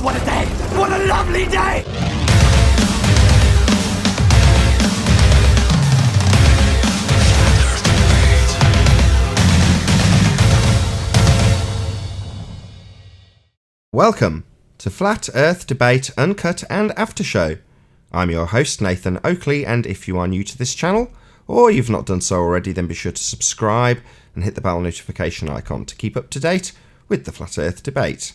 what a day! What a lovely day! Welcome to Flat Earth Debate Uncut and After Show. I'm your host Nathan Oakley, and if you are new to this channel, or you've not done so already, then be sure to subscribe and hit the bell notification icon to keep up to date with the Flat Earth Debate.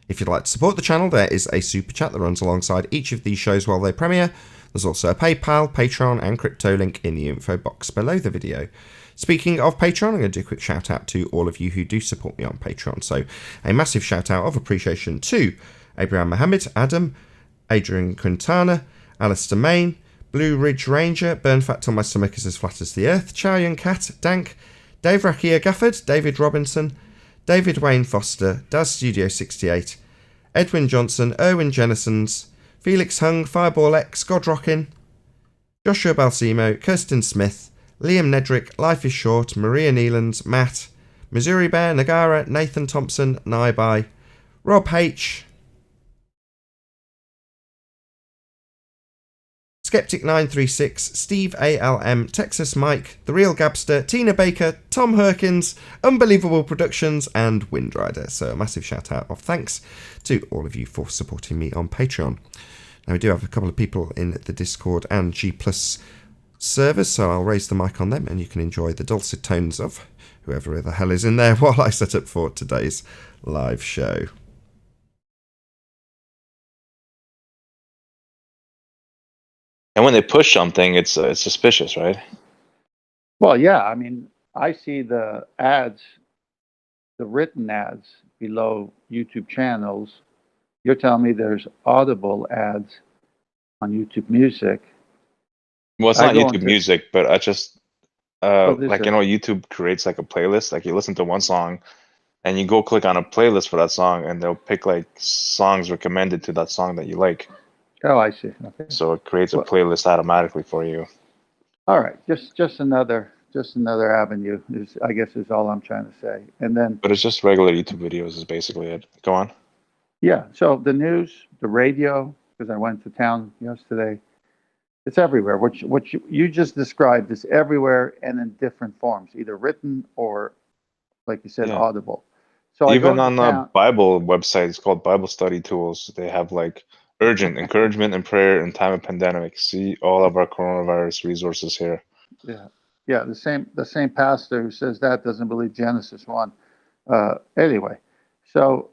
If you'd like to support the channel, there is a super chat that runs alongside each of these shows while they premiere. There's also a PayPal, Patreon and crypto link in the info box below the video. Speaking of Patreon, I'm going to do a quick shout out to all of you who do support me on Patreon. So a massive shout out of appreciation to Abraham Mohammed, Adam, Adrian Quintana, Alistair Main, Blue Ridge Ranger, Burn Fat Till My Stomach Is As Flat As the Earth, Chow Young Cat, Dank, Dave Rakia Gafford, David Robinson, David Wayne Foster, Daz Studio 68, Edwin Johnson, Erwin Jennisons, Felix Hung, Fireball X, Godrockin, Joshua Balsimo, Kirsten Smith, Liam Nedrick, Life is Short, Maria Neelands, Matt, Missouri Bear, Nagara, Nathan Thompson, Naibai, Rob H, Skeptic936, Steve ALM, Texas Mike, The Real Gabster, Tina Baker, Tom Herkins, Unbelievable Productions, and Windrider. So a massive shout out of thanks to all of you for supporting me on Patreon. Now we do have a couple of people in the Discord and G Plus servers, so I'll raise the mic on them and you can enjoy the dulcet tones of whoever the hell is in there while I set up for today's live show. And when they push something, it's suspicious, right? Well, yeah. I mean, I see the ads, the written ads below YouTube channels. You're telling me there's Audible ads on YouTube Music. Well, it's not YouTube Music, but I just YouTube creates like a playlist. Like you listen to one song, and you go click on a playlist for that song, and they'll pick like songs recommended to that song that you like. Oh, I see. Okay. So it creates a playlist automatically for you. All right, just another avenue I guess is all I'm trying to say. And then, but it's just regular YouTube videos is basically it. Go on. Yeah. So the news, the radio, because I went to town yesterday. It's everywhere. What you just described is everywhere and in different forms, either written or, like you said, Audible. So even on the Bible website, it's called Bible Study Tools. They have like urgent encouragement and prayer in time of pandemic. See all of our coronavirus resources here. Yeah. The same pastor who says that doesn't believe Genesis 1. Anyway, so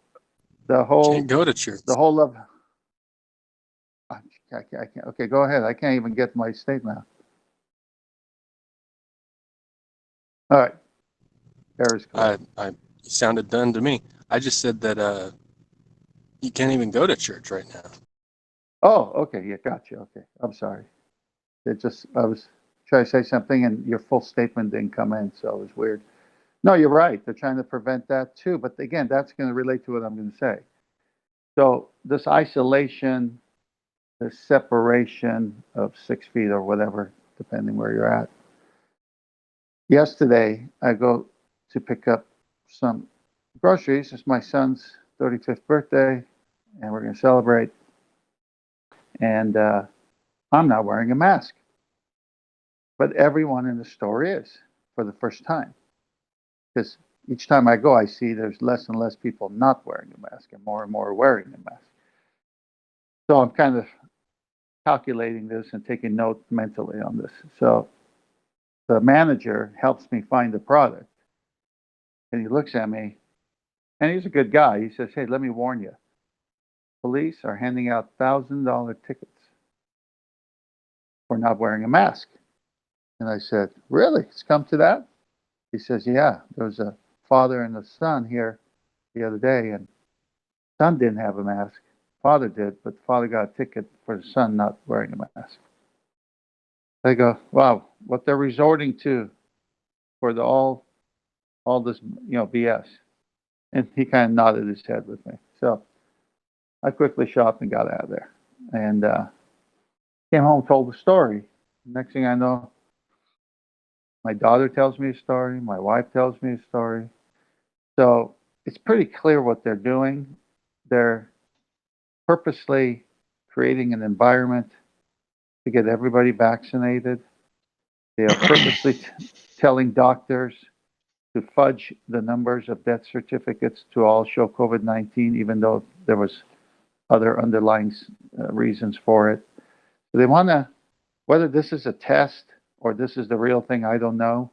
the whole can't go to church. The whole of I can't. Okay, go ahead. I can't even get my statement out. All right. There's I sounded done to me. I just said that you can't even go to church right now. Oh, okay. Yeah, gotcha. Okay. I'm sorry. I was trying to say something and your full statement didn't come in, so it was weird. No, you're right. They're trying to prevent that too. But again, that's going to relate to what I'm going to say. So this isolation, the separation of 6 feet or whatever, depending where you're at. Yesterday, I go to pick up some groceries. It's my son's 35th birthday, and we're going to celebrate. And I'm not wearing a mask. But everyone in the store is for the first time. Because each time I go, I see there's less and less people not wearing a mask and more wearing a mask. So I'm kind of calculating this and taking note mentally on this. So the manager helps me find the product. And he looks at me, and he's a good guy. He says, "Hey, let me warn you. Police are handing out $1,000 tickets for not wearing a mask." And I said, "Really? It's come to that?" He says, "Yeah, there was a father and a son here the other day, and son didn't have a mask. Father did, but the father got a ticket for the son not wearing a mask." I go, wow, what they're resorting to for all this, BS. And he kind of nodded his head with me. So I quickly shopped and got out of there. And came home, told the story. Next thing I know, my daughter tells me a story. My wife tells me a story. So it's pretty clear what they're doing. They're purposely creating an environment to get everybody vaccinated. They are purposely telling doctors to fudge the numbers of death certificates to all show COVID-19, even though there was other underlying reasons for it. So they want to, whether this is a test or this is the real thing, I don't know.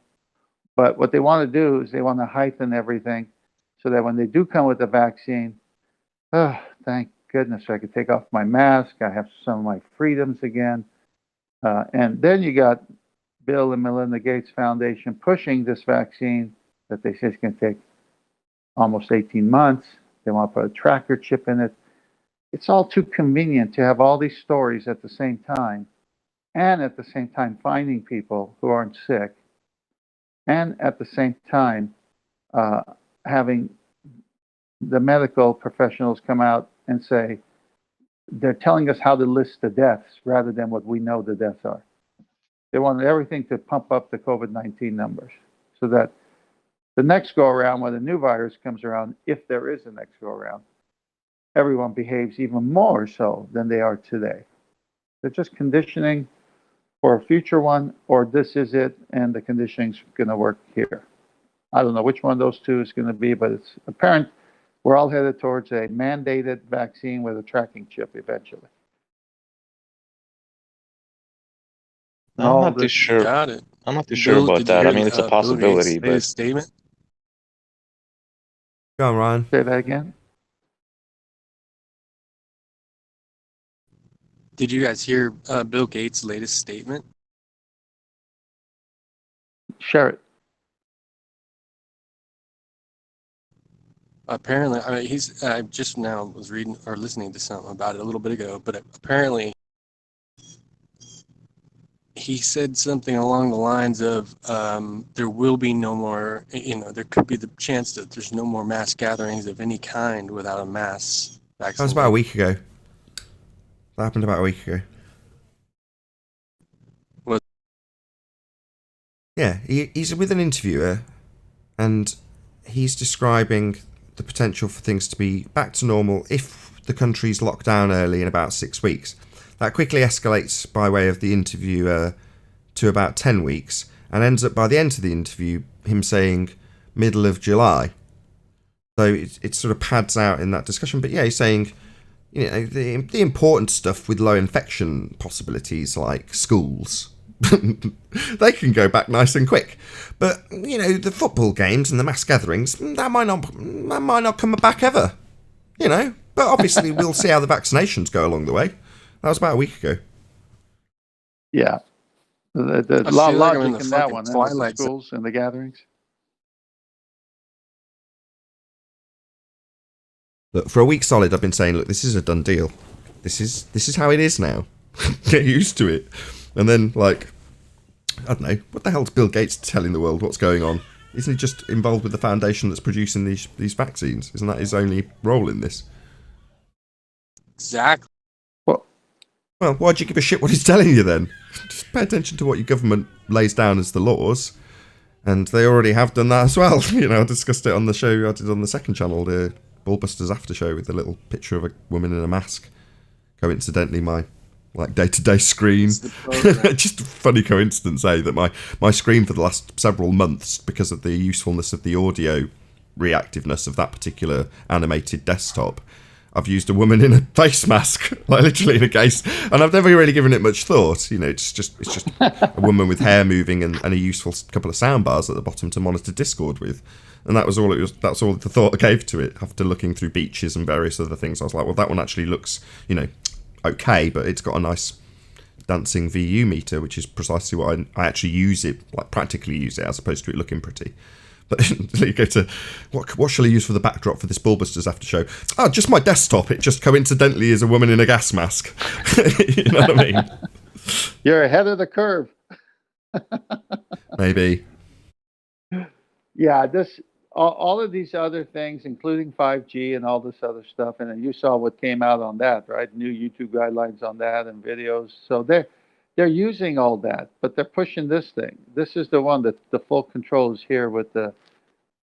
But what they want to do is they want to heighten everything so that when they do come with the vaccine, oh, thank goodness I could take off my mask. I have some of my freedoms again. And then you got Bill and Melinda Gates Foundation pushing this vaccine that they say is going to take almost 18 months. They want to put a tracker chip in it. It's all too convenient to have all these stories at the same time, and at the same time finding people who aren't sick, and at the same time having the medical professionals come out and say they're telling us how to list the deaths rather than what we know the deaths are. They want everything to pump up the COVID-19 numbers so that the next go around, when the new virus comes around, if there is a next go around, everyone behaves even more so than they are today. They're just conditioning for a future one, or this is it, and the conditioning's going to work here. I don't know which one of those two is going to be, but it's apparent we're all headed towards a mandated vaccine with a tracking chip eventually. I'm not too sure. Got it. I'm not too sure about that. I mean, it's a possibility, Bill Gates' but statement. Go on, Ryan. Say that again. Did you guys hear Bill Gates' latest statement? Share it. Apparently, I mean, I just now was reading or listening to something about it a little bit ago, but apparently he said something along the lines of there will be no more, there could be the chance that there's no more mass gatherings of any kind without a mass vaccine. That was about a week ago. That happened about a week ago. What? Yeah, he's with an interviewer, and he's describing the potential for things to be back to normal if the country's locked down early in about 6 weeks. That quickly escalates by way of the interviewer to about 10 weeks, and ends up by the end of the interview him saying middle of July. So it sort of pads out in that discussion. But yeah, he's saying, the important stuff with low infection possibilities like schools, they can go back nice and quick. But the football games and the mass gatherings, that might not come back ever. But obviously we'll see how the vaccinations go along the way. That was about a week ago. Yeah, the logic in that one, the schools and the gatherings. Look, for a week solid, I've been saying, look, this is a done deal. This is how it is now. Get used to it. And then, I don't know, what the hell's Bill Gates telling the world what's going on? Isn't he just involved with the foundation that's producing these vaccines? Isn't that his only role in this? Exactly. Well, why'd you give a shit what he's telling you then? Just pay attention to what your government lays down as the laws. And they already have done that as well. I discussed it on the show I did on the second channel, the Ballbusters After Show, with a little picture of a woman in a mask. Coincidentally, my day-to-day screen. Just a funny coincidence, that my screen for the last several months, because of the usefulness of the audio reactiveness of that particular animated desktop, I've used a woman in a face mask, literally in a case, and I've never really given it much thought. It's just a woman with hair moving and a useful couple of sound bars at the bottom to monitor Discord with, and that was all it was. That's all the thought I gave to it. After looking through beaches and various other things, I was like, well, that one actually looks, okay, but it's got a nice dancing VU meter, which is precisely what I actually use it, practically use it, as opposed to it looking pretty. But you go to, what shall I use for the backdrop for this Ballbusters After Show? Oh, just my desktop. It just coincidentally is a woman in a gas mask. You know what I mean? You're ahead of the curve. Maybe. Yeah, all of these other things, including 5G and all this other stuff, and then you saw what came out on that, right? New YouTube guidelines on that and videos. So they're using all that, but they're pushing this thing. This is the one that the full control is here with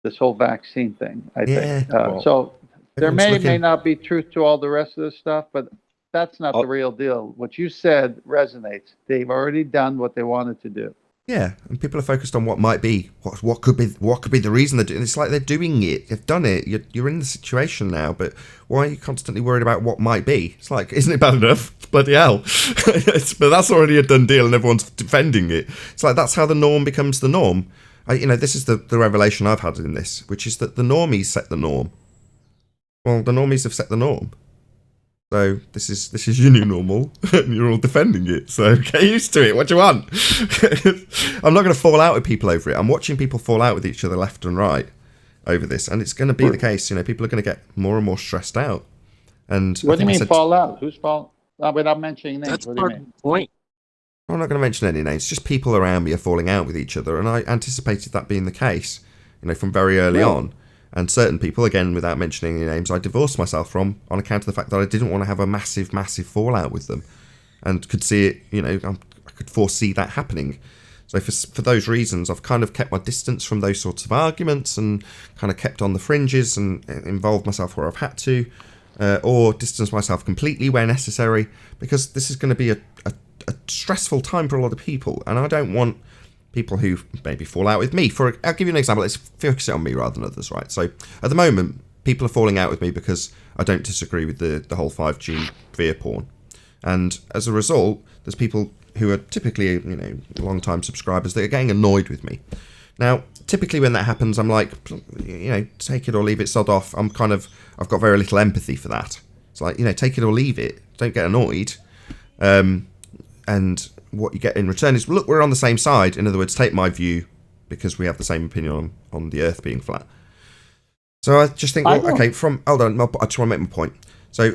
this whole vaccine thing, I think. Well, so There may not be truth to all the rest of this stuff, but that's not the real deal. What you said resonates. They've already done what they wanted to do. Yeah, and people are focused on what might be, what could be the reason they're doing it. It's like they're doing it. They've done it. You're in the situation now, but why are you constantly worried about what might be? It's like, isn't it bad enough? Bloody hell. But that's already a done deal and everyone's defending it. It's like that's how the norm becomes the norm. This is the revelation I've had in this, which is that the normies set the norm. Well, the normies have set the norm. So this is your new normal, and you're all defending it. So get used to it. What do you want? I'm not going to fall out with people over it. I'm watching people fall out with each other left and right over this, and it's going to be the case. People are going to get more and more stressed out. And what do you mean fall out? Who's fall? Without mentioning names. That's what do you mean? The point. I'm not going to mention any names. Just people around me are falling out with each other, and I anticipated that being the case. From very early on. And certain people, again, without mentioning any names, I divorced myself from on account of the fact that I didn't want to have a massive, massive fallout with them, and could see it. I could foresee that happening. So for those reasons, I've kind of kept my distance from those sorts of arguments, and kind of kept on the fringes and involved myself where I've had to, or distanced myself completely where necessary, because this is going to be a stressful time for a lot of people, and I don't want people who maybe fall out with me. I'll give you an example. Let's focus it on me rather than others, right? So at the moment, people are falling out with me because I don't disagree with the whole 5G fear porn. And as a result, there's people who are typically, long-time subscribers that are getting annoyed with me. Now, typically when that happens, I'm like, take it or leave it, sod off. I've got very little empathy for that. It's like, take it or leave it. Don't get annoyed. And what you get in return is, look, we're on the same side. In other words, take my view because we have the same opinion on the Earth being flat. So I just think, hold on, I just want to make my point. So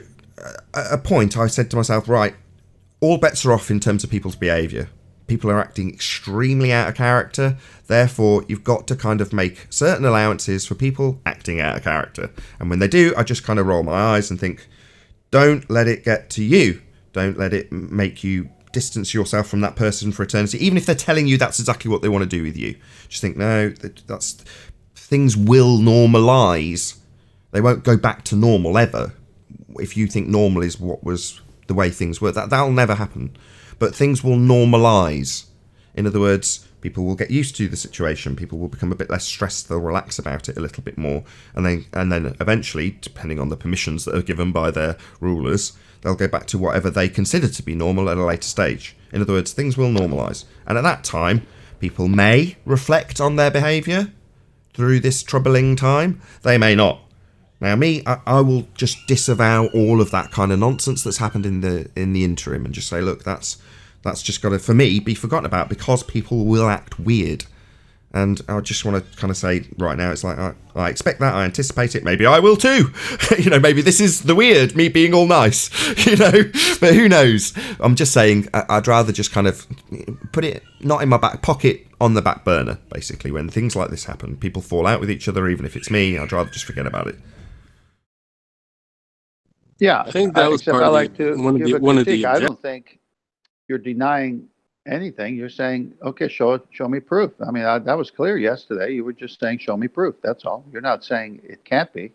at a point, I said to myself, right, all bets are off in terms of people's behaviour. People are acting extremely out of character. Therefore, you've got to kind of make certain allowances for people acting out of character. And when they do, I just kind of roll my eyes and think, don't let it get to you. Don't let it make you distance yourself from that person for eternity, even if they're telling you that's exactly what they want to do with you. Just think, no, things will normalise. They won't go back to normal ever. If you think normal is what was the way things were, that'll never happen. But things will normalise. In other words, people will get used to the situation. People will become a bit less stressed. They'll relax about it a little bit more, and then eventually, depending on the permissions that are given by their rulers, they'll go back to whatever they consider to be normal at a later stage. In other words, things will normalise. And at that time, people may reflect on their behaviour through this troubling time. They may not. Now, I will just disavow all of that kind of nonsense that's happened in the interim, and just say, look, that's just got to, for me, be forgotten about, because people will act weird. And I just want to kind of say right now, it's like, I expect that, I anticipate it, maybe I will too. Maybe this is the weird, me being all nice, but who knows? I'm just saying, I'd rather just kind of put it not in my back pocket, on the back burner, basically. When things like this happen, people fall out with each other, even if it's me, I'd rather just forget about it. Yeah, I think that was part of one of the I don't think you're denying anything. You're saying, okay, show me proof. I mean, that was clear yesterday. You were just saying, show me proof. That's all. You're not saying it can't be.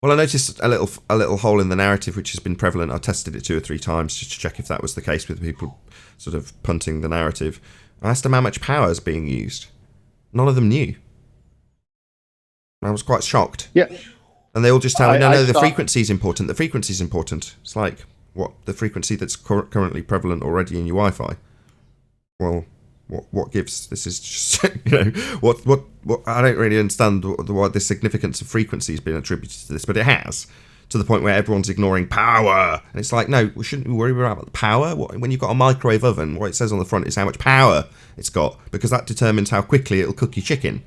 Well, I noticed a little hole in the narrative which has been prevalent. I tested it 2 or 3 times just to check if that was the case with people sort of punting the narrative. I asked them how much power is being used. None of them knew. I was quite shocked. Yeah. And they all just tell me, no, the frequency is important. The frequency is important. It's like, what, the frequency that's currently prevalent already in your Wi-Fi? Well, what gives? This is just, what I don't really understand why the significance of frequency has been attributed to this, but it has, to the point where everyone's ignoring power. And it's like, no, we shouldn't worry about the power. When you've got a microwave oven, what it says on the front is how much power it's got, because that determines how quickly it'll cook your chicken,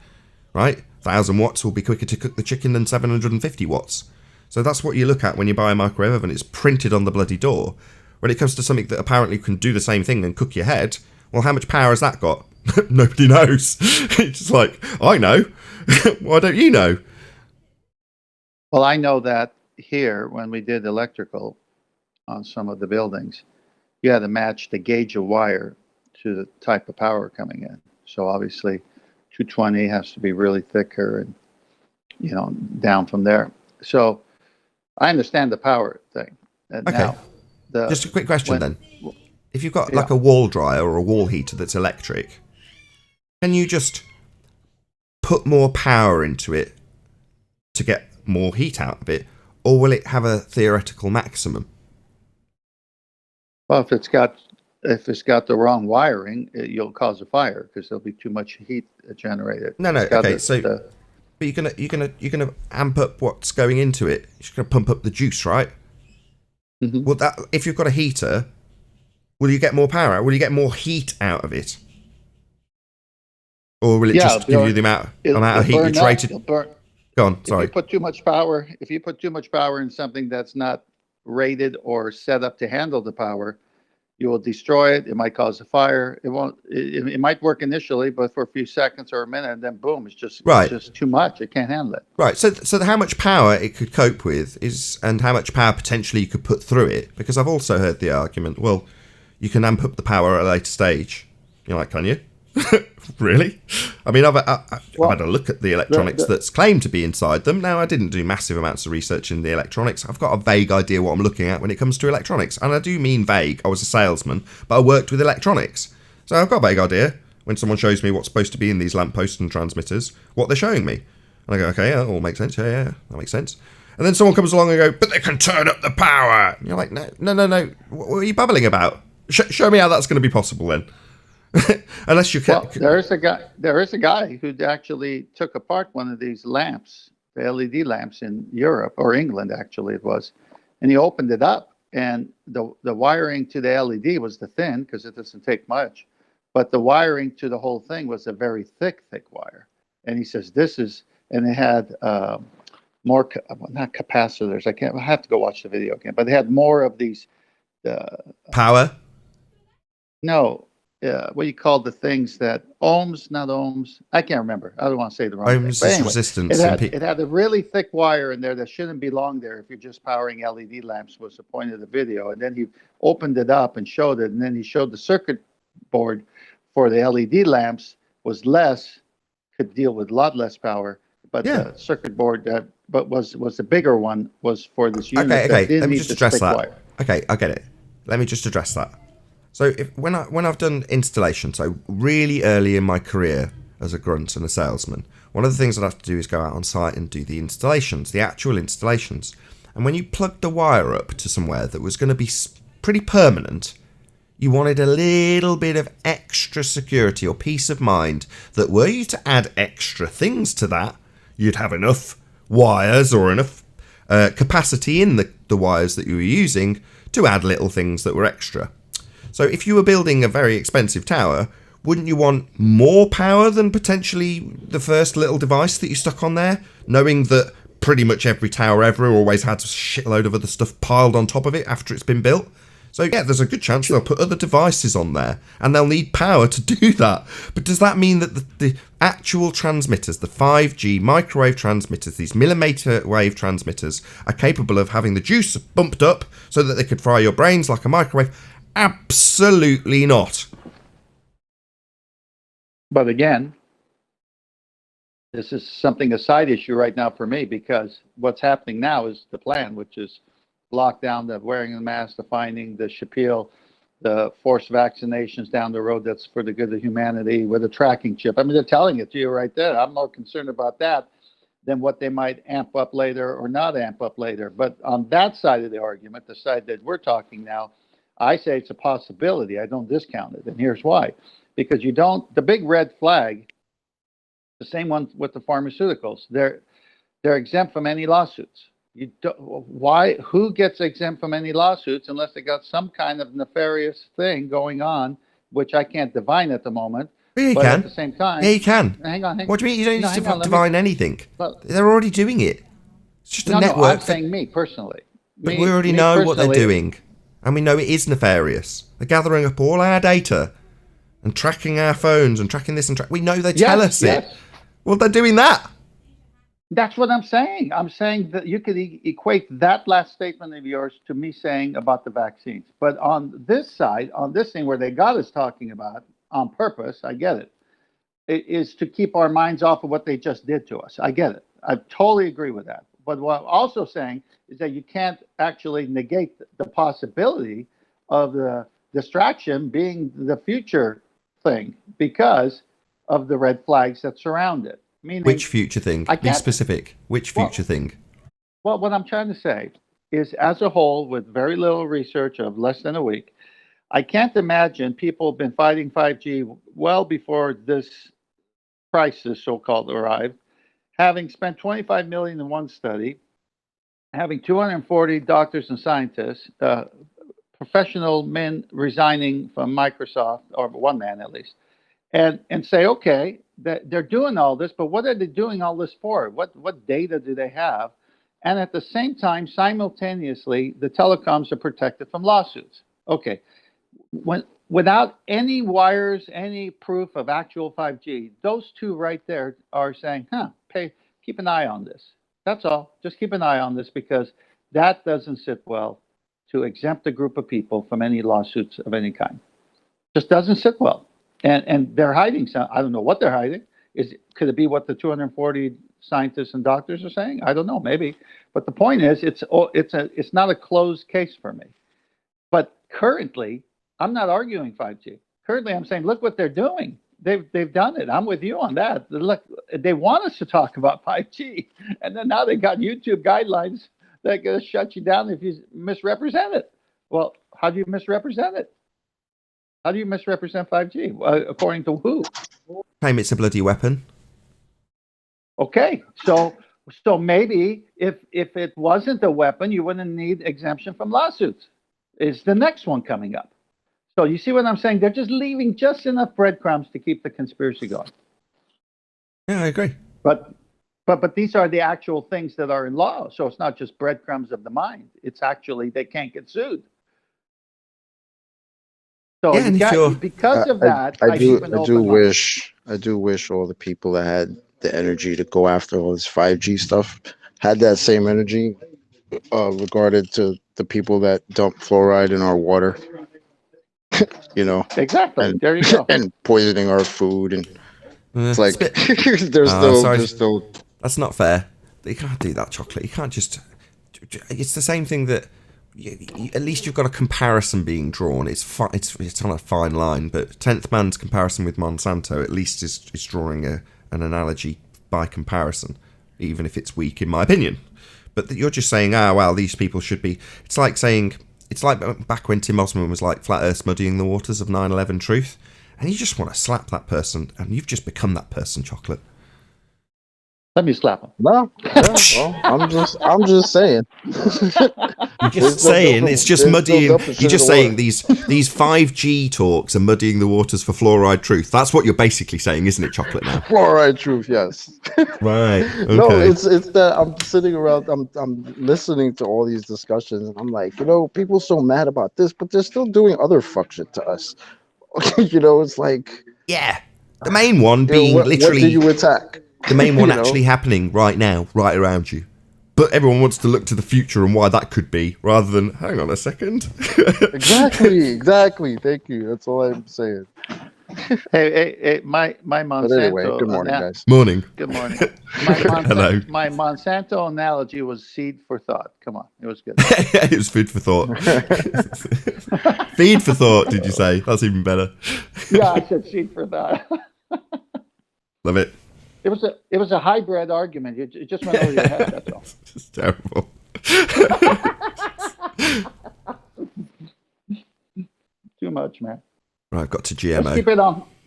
right? 1,000 watts will be quicker to cook the chicken than 750 watts. So that's what you look at when you buy a microwave oven. It's printed on the bloody door. When it comes to something that apparently can do the same thing and cook your head, well, how much power has that got? Nobody knows. It's just like, I know. Why don't you know? Well, I know that here, when we did electrical on some of the buildings, you had to match the gauge of wire to the type of power coming in. So obviously 220 has to be really thicker, and down from there. So I understand the power thing. And Okay. now, Just a quick question then. If you've got like a wall dryer or a wall heater that's electric, can you just put more power into it to get more heat out of it, or will it have a theoretical maximum? Well, if it's got the wrong wiring, you'll cause a fire because there'll be too much heat generated. No. Okay. But you're gonna amp up what's going into it. You're gonna pump up the juice, right? Mm-hmm. Well, that if you've got a heater, will you get more power out? Will you get more heat out of it? Or will it just give you the amount of heat it's rated? Go on, sorry. If you put too much power in something that's not rated or set up to handle the power, you will destroy it. It might cause a fire. It won't. It might work initially, but for a few seconds or a minute, and then boom, it's just too much. It can't handle it. Right. So how much power it could cope with and how much power potentially you could put through it. Because I've also heard the argument, well, you can amp up the power at a later stage. You're like, can you? Really? I mean, I've had a look at the electronics that's claimed to be inside them. Now, I didn't do massive amounts of research in the electronics. I've got a vague idea what I'm looking at when it comes to electronics. And I do mean vague. I was a salesman, but I worked with electronics. So I've got a vague idea when someone shows me what's supposed to be in these lampposts and transmitters, what they're showing me. And I go, okay, that all makes sense. Yeah, that makes sense. And then someone comes along and go, but they can turn up the power. And you're like, no. What are you babbling about? Show me how that's going to be possible then. Unless you can. Well, there is a guy who actually took apart one of these lamps, the LED lamps in Europe or England, actually it was, and he opened it up, and the wiring to the LED was the thin because it doesn't take much, but the wiring to the whole thing was a very thick wire, and he says and it had more not capacitors. I have to go watch the video again, but they had more of these power. No. What do you call the things that not ohms? I can't remember. I don't want to say the wrong thing. Ohms is resistance. It had a really thick wire in there that shouldn't belong there if you're just powering LED lamps, was the point of the video. And then he opened it up and showed it. And then he showed the circuit board for the LED lamps could deal with a lot less power. But the circuit board was the bigger one was for this unit. Okay. Let me just address that. Wire. Okay, I get it. Let me just address that. So when I've done installation, so really early in my career as a grunt and a salesman, one of the things I'd have to do is go out on site and do the installations, the actual installations. And when you plugged the wire up to somewhere that was going to be pretty permanent, you wanted a little bit of extra security or peace of mind that were you to add extra things to that, you'd have enough wires or enough capacity in the wires that you were using to add little things that were extra. So if you were building a very expensive tower, wouldn't you want more power than potentially the first little device that you stuck on there, knowing that pretty much every tower ever always had a shitload of other stuff piled on top of it after it's been built? So yeah, there's a good chance they'll put other devices on there and they'll need power to do that. But does that mean that the actual transmitters, the 5G microwave transmitters, these millimeter wave transmitters, are capable of having the juice bumped up so that they could fry your brains like a microwave? Absolutely not. But again, this is a side issue right now for me, because what's happening now is the plan, which is lockdown, the wearing of the mask, the finding, the Shapiro, the forced vaccinations down the road. That's for the good of humanity with a tracking chip. I mean, they're telling it to you right there. I'm more concerned about that than what they might amp up later or not amp up later. But on that side of the argument, the side that we're talking now, I say it's a possibility. I don't discount it. And here's why. Because the big red flag, the same one with the pharmaceuticals, they're exempt from any lawsuits. Who gets exempt from any lawsuits unless they got some kind of nefarious thing going on, which I can't divine at the moment. Yeah, you but can. At the same time, yeah, you can. Hang on. What do you mean? You don't need to divine anything. They're already doing it. It's just a network. No, I'm saying me personally. But we already know what they're doing. And we know it is nefarious. They're gathering up all our data and tracking our phones and tracking this and we know they tell us it. Well, they're doing that. That's what I'm saying. I'm saying that you could equate that last statement of yours to me saying about the vaccines. But on this side, on this thing where they got us talking about on purpose, I get it. It is to keep our minds off of what they just did to us. I get it. I totally agree with that. But what I'm also saying is that you can't actually negate the possibility of the distraction being the future thing because of the red flags that surround it. Meaning, which future thing? Be specific. Which future thing? Well, what I'm trying to say is, as a whole, with very little research of less than a week, I can't imagine people have been fighting 5G well before this crisis, so-called, arrived, having spent 25 million in one study, having 240 doctors and scientists, professional men resigning from Microsoft, or one man at least, and say, okay, that they're doing all this, but what are they doing all this for? What data do they have? And at the same time, simultaneously, the telecoms are protected from lawsuits. Okay, without any wires, any proof of actual 5G, those two right there are saying, keep an eye on this. That's all. Just keep an eye on this, because that doesn't sit well to exempt a group of people from any lawsuits of any kind. Just doesn't sit well. And they're hiding some. I don't know what they're hiding. Could it be what the 240 scientists and doctors are saying? I don't know, maybe. But the point is, it's not a closed case for me. But currently, I'm not arguing 5G. Currently, I'm saying, look what they're doing. They've done it. I'm with you on that. Look, they want us to talk about 5G, and then now they got YouTube guidelines that are going to shut you down if you misrepresent it. Well, how do you misrepresent it? How do you misrepresent 5G? According to who? Claim it's a bloody weapon. Okay, so maybe if it wasn't a weapon, you wouldn't need exemption from lawsuits. Is the next one coming up? So you see what I'm saying? They're just leaving just enough breadcrumbs to keep the conspiracy going. Yeah, I agree. But these are the actual things that are in law. So it's not just breadcrumbs of the mind. It's actually they can't get sued. So because of that, I do wish all the people that had the energy to go after all this 5G stuff had that same energy regarded to the people that dump fluoride in our water. Exactly. And, there you go. And poisoning our food, and it's like there's still. That's not fair. You can't do that, Chocolate. You can't just. It's the same thing that. At least you've got a comparison being drawn. It's on a fine line, but 10th Man's comparison with Monsanto at least is drawing an analogy by comparison, even if it's weak in my opinion. But you're just saying, these people should be. It's like back when Tim Osman was like Flat Earth's muddying the waters of 9/11 truth, and you just want to slap that person, and you've just become that person, Chocolate. Let me slap him. No, well, I'm just saying. You're just saying it's just muddying. You're just saying these 5G talks are muddying the waters for fluoride truth. That's what you're basically saying, isn't it, Chocolate? Now, fluoride truth, yes. Right. Okay. No, it's that I'm sitting around. I'm listening to all these discussions, and I'm like, people so mad about this, but they're still doing other fuck shit to us. It's like, yeah, the main one being literally. What do you attack? The main one actually happening right now, right around you. But everyone wants to look to the future and why that could be, rather than, hang on a second. Exactly. Thank you. That's all I'm saying. Hey, my Monsanto. But anyway, good morning, guys. Morning. Good morning. Hello. My Monsanto analogy was seed for thought. Come on, it was good. It was food for thought. Feed for thought, did you say? That's even better. Yeah, I said seed for thought. Love it. It was a hybrid argument. It just went over your head. That's all. It's terrible. Too much, man. Right, I've got to GMO.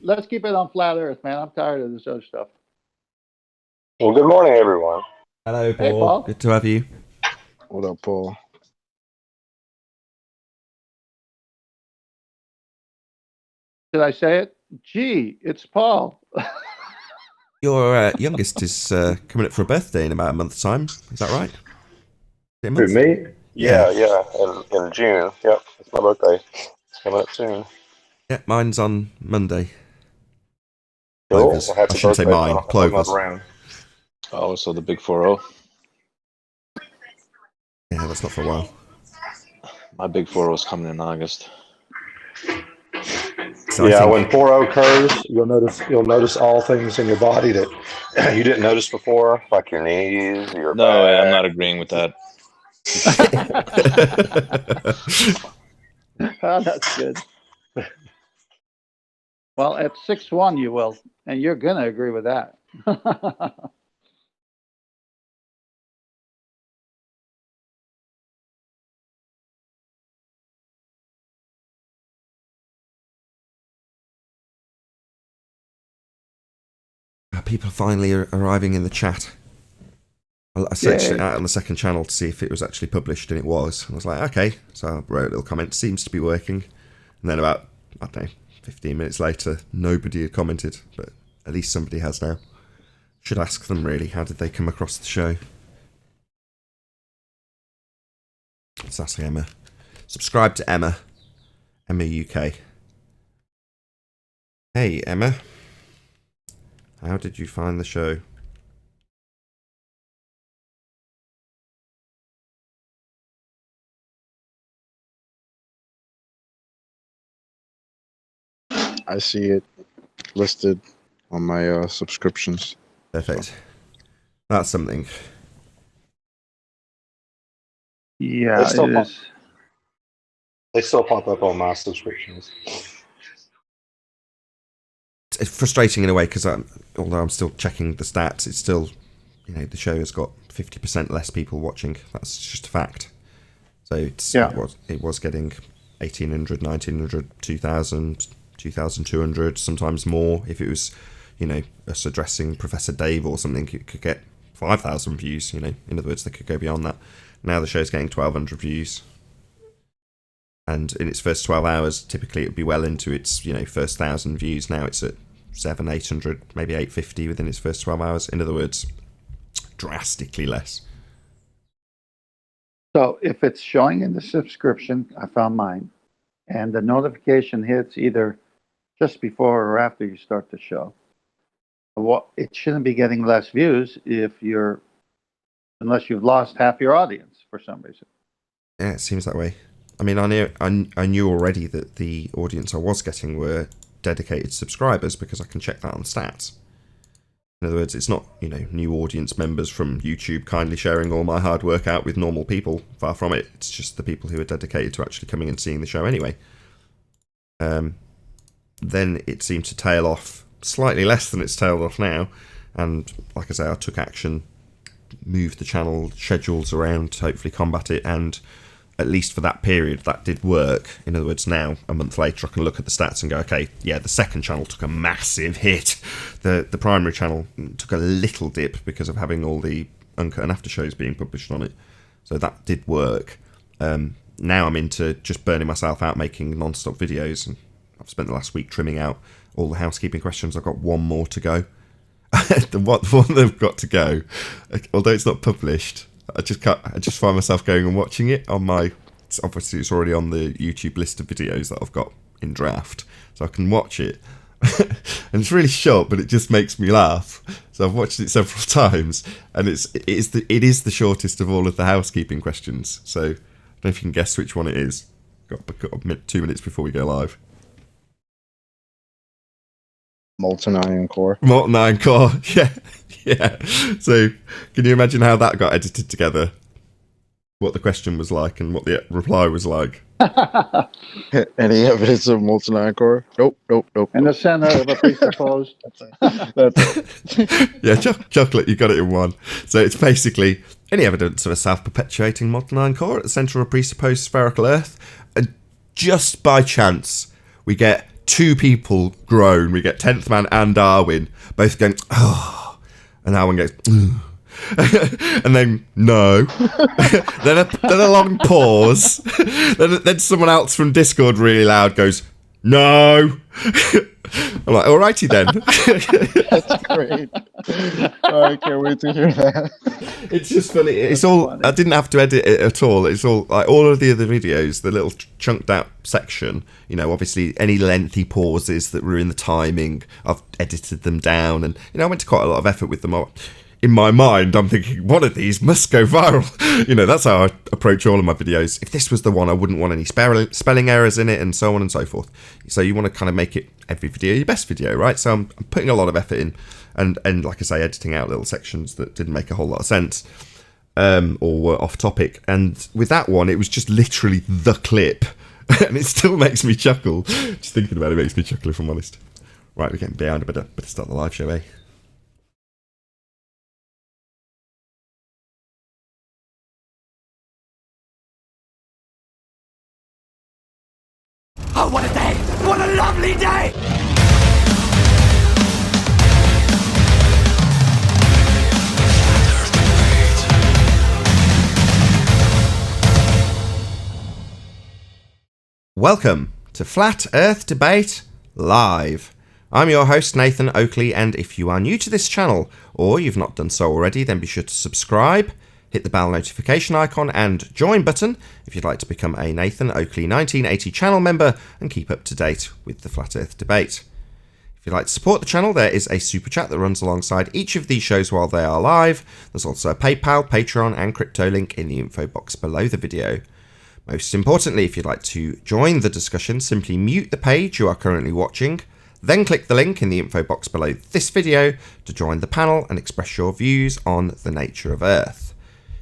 Let's keep it on flat Earth, man. I'm tired of this other stuff. Well, good morning, everyone. Hello, Paul. Hey, Paul. Good to have you. What up, Paul? Did I say it? Gee, it's Paul. Your youngest is coming up for a birthday in about a month's time. Is that right? Who, me? Yeah. In June. Yep, it's my birthday. It's coming up soon. Yeah, mine's on Monday. Cool. Clover's. I shouldn't say mine. Clover's. Oh, so the big 4-0. Yeah, that's not for a while. My big 4-0 is coming in August. exciting. Yeah, when 4 occurs, you'll notice all things in your body that you didn't notice before, like your knees, your No way, I'm back. not agreeing with that. Oh, that's good. Well, at 6'1", you will, and you're gonna agree with that. People finally are arriving in the chat. I searched it out on the second channel to see if it was actually published, and it was. And I was like, okay. So I wrote a little comment, seems to be working. And then about, I don't know, 15 minutes later, nobody had commented, but at least somebody has now. Should ask them, really, how did they come across the show? Let's ask Emma. Subscribe to Emma. Emma UK. Hey, Emma. How did you find the show? I see it listed on my subscriptions. Perfect. That's something. Yeah, They still pop up on my subscriptions. It's frustrating in a way because although I'm still checking the stats, it's still, the show has got 50% less people watching. That's just a fact. So it was getting 1,800, 1,900, 2,000, 2,200, sometimes more. If it was, us addressing Professor Dave or something, it could get 5,000 views. In other words, they could go beyond that. Now the show's getting 1,200 views. And in its first 12 hours, typically it would be well into its, first 1,000 views. Now it's at 700, 800, maybe 850 within its first 12 hours. In other words, drastically less. So if it's showing in the subscription, I found mine, and the notification hits either just before or after you start the show, it shouldn't be getting less views unless you've lost half your audience for some reason. Yeah, it seems that way. I mean, I knew already that the audience I was getting were dedicated subscribers because I can check that on stats. In other words, it's not, new audience members from YouTube kindly sharing all my hard work out with normal people. Far from it. It's just the people who are dedicated to actually coming and seeing the show anyway. Then it seemed to tail off slightly less than it's tailed off now. And like I say, I took action, moved the channel schedules around to hopefully combat it, and at least for that period, that did work. In other words, now, a month later, I can look at the stats and go, okay, yeah, the second channel took a massive hit. The primary channel took a little dip because of having all the Uncut and After shows being published on it. So that did work. Now I'm into just burning myself out making non-stop videos. And I've spent the last week trimming out all the housekeeping questions. I've got one more to go. The one they've got to go, although it's not published, I just find myself going and watching it on my. It's already on the YouTube list of videos that I've got in draft, so I can watch it. And it's really short, but it just makes me laugh. So I've watched it several times, and it is the shortest of all of the housekeeping questions. So I don't know if you can guess which one it is. Got 2 minutes before we go live. Molten iron core. Molten iron core, yeah. So, can you imagine how that got edited together? What the question was like and what the reply was like. Any evidence of molten iron core? Nope. In the center of a presupposed. That's it. Yeah, chocolate, you got it in one. So it's basically any evidence of a self-perpetuating molten iron core at the centre of a presupposed spherical Earth, and just by chance we get two people groan. We get 10th Man and Darwin both going, oh, and Darwin goes, and then no. then a long pause. then someone else from Discord really loud goes, no. I'm like, alrighty then. That's great. Oh, I can't wait to hear that. It's just funny. It's all. I didn't have to edit it at all. It's all like all of the other videos, the little chunked out section. Obviously any lengthy pauses that ruin the timing, I've edited them down, and I went to quite a lot of effort with them. in my mind, I'm thinking, one of these must go viral. That's how I approach all of my videos. If this was the one, I wouldn't want any spelling errors in it and so on and so forth. So you want to kind of make it every video your best video, right? So I'm putting a lot of effort in and like I say, editing out little sections that didn't make a whole lot of sense or were off topic. And with that one, it was just literally the clip. And it still makes me chuckle. Just thinking about it makes me chuckle, if I'm honest. Right, we're getting behind. Better start the live show, eh? Oh, what a day! What a lovely day! Welcome to Flat Earth Debate Live. I'm your host, Nathan Oakley, and if you are new to this channel, or you've not done so already, then be sure to subscribe, hit the bell notification icon and join button if you'd like to become a Nathan Oakley 1980 channel member and keep up to date with the Flat Earth debate. If you'd like to support the channel, there is a super chat that runs alongside each of these shows while they are live. There's also a PayPal, Patreon and crypto link in the info box below the video. Most importantly, if you'd like to join the discussion, simply mute the page you are currently watching, then click the link in the info box below this video to join the panel and express your views on the nature of Earth.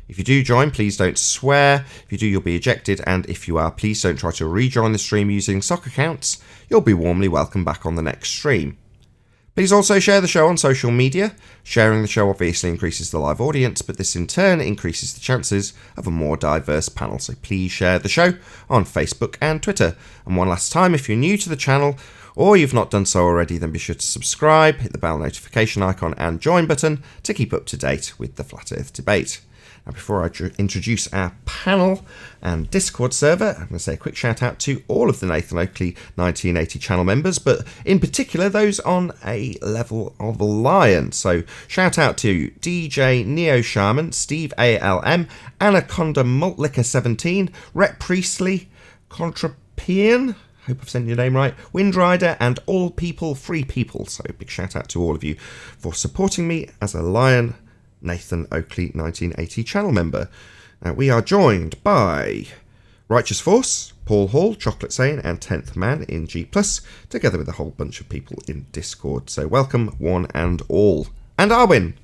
If you do join, please don't swear. If you do, you'll be ejected, and if you are, please don't try to rejoin the stream using sock accounts. You'll be warmly welcomed back on the next stream. Please also share the show on social media. Sharing the show obviously increases the live audience, but this in turn increases the chances of a more diverse panel. So please share the show on Facebook and Twitter. And one last time, if you're new to the channel or you've not done so already, then be sure to subscribe, hit the bell notification icon and join button to keep up to date with the Flat Earth debate. Now, before I introduce our panel and Discord server, I'm going to say a quick shout out to all of the Nathan Oakley 1980 channel members, but in particular those on a level of Lion. So shout out to DJ Neo Shaman, Steve ALM, Anaconda Maltlicker 17, Rhett Priestley, Contrapian, hope I've said your name right, Windrider, and All People Free People. So big shout out to all of you for supporting me as a Lion Nathan Oakley 1980 channel member. We are joined by Righteous Force, Paul Hall, Chocolate Sane, and 10th Man in G+, together with a whole bunch of people in Discord. So welcome one and all. And Arwin.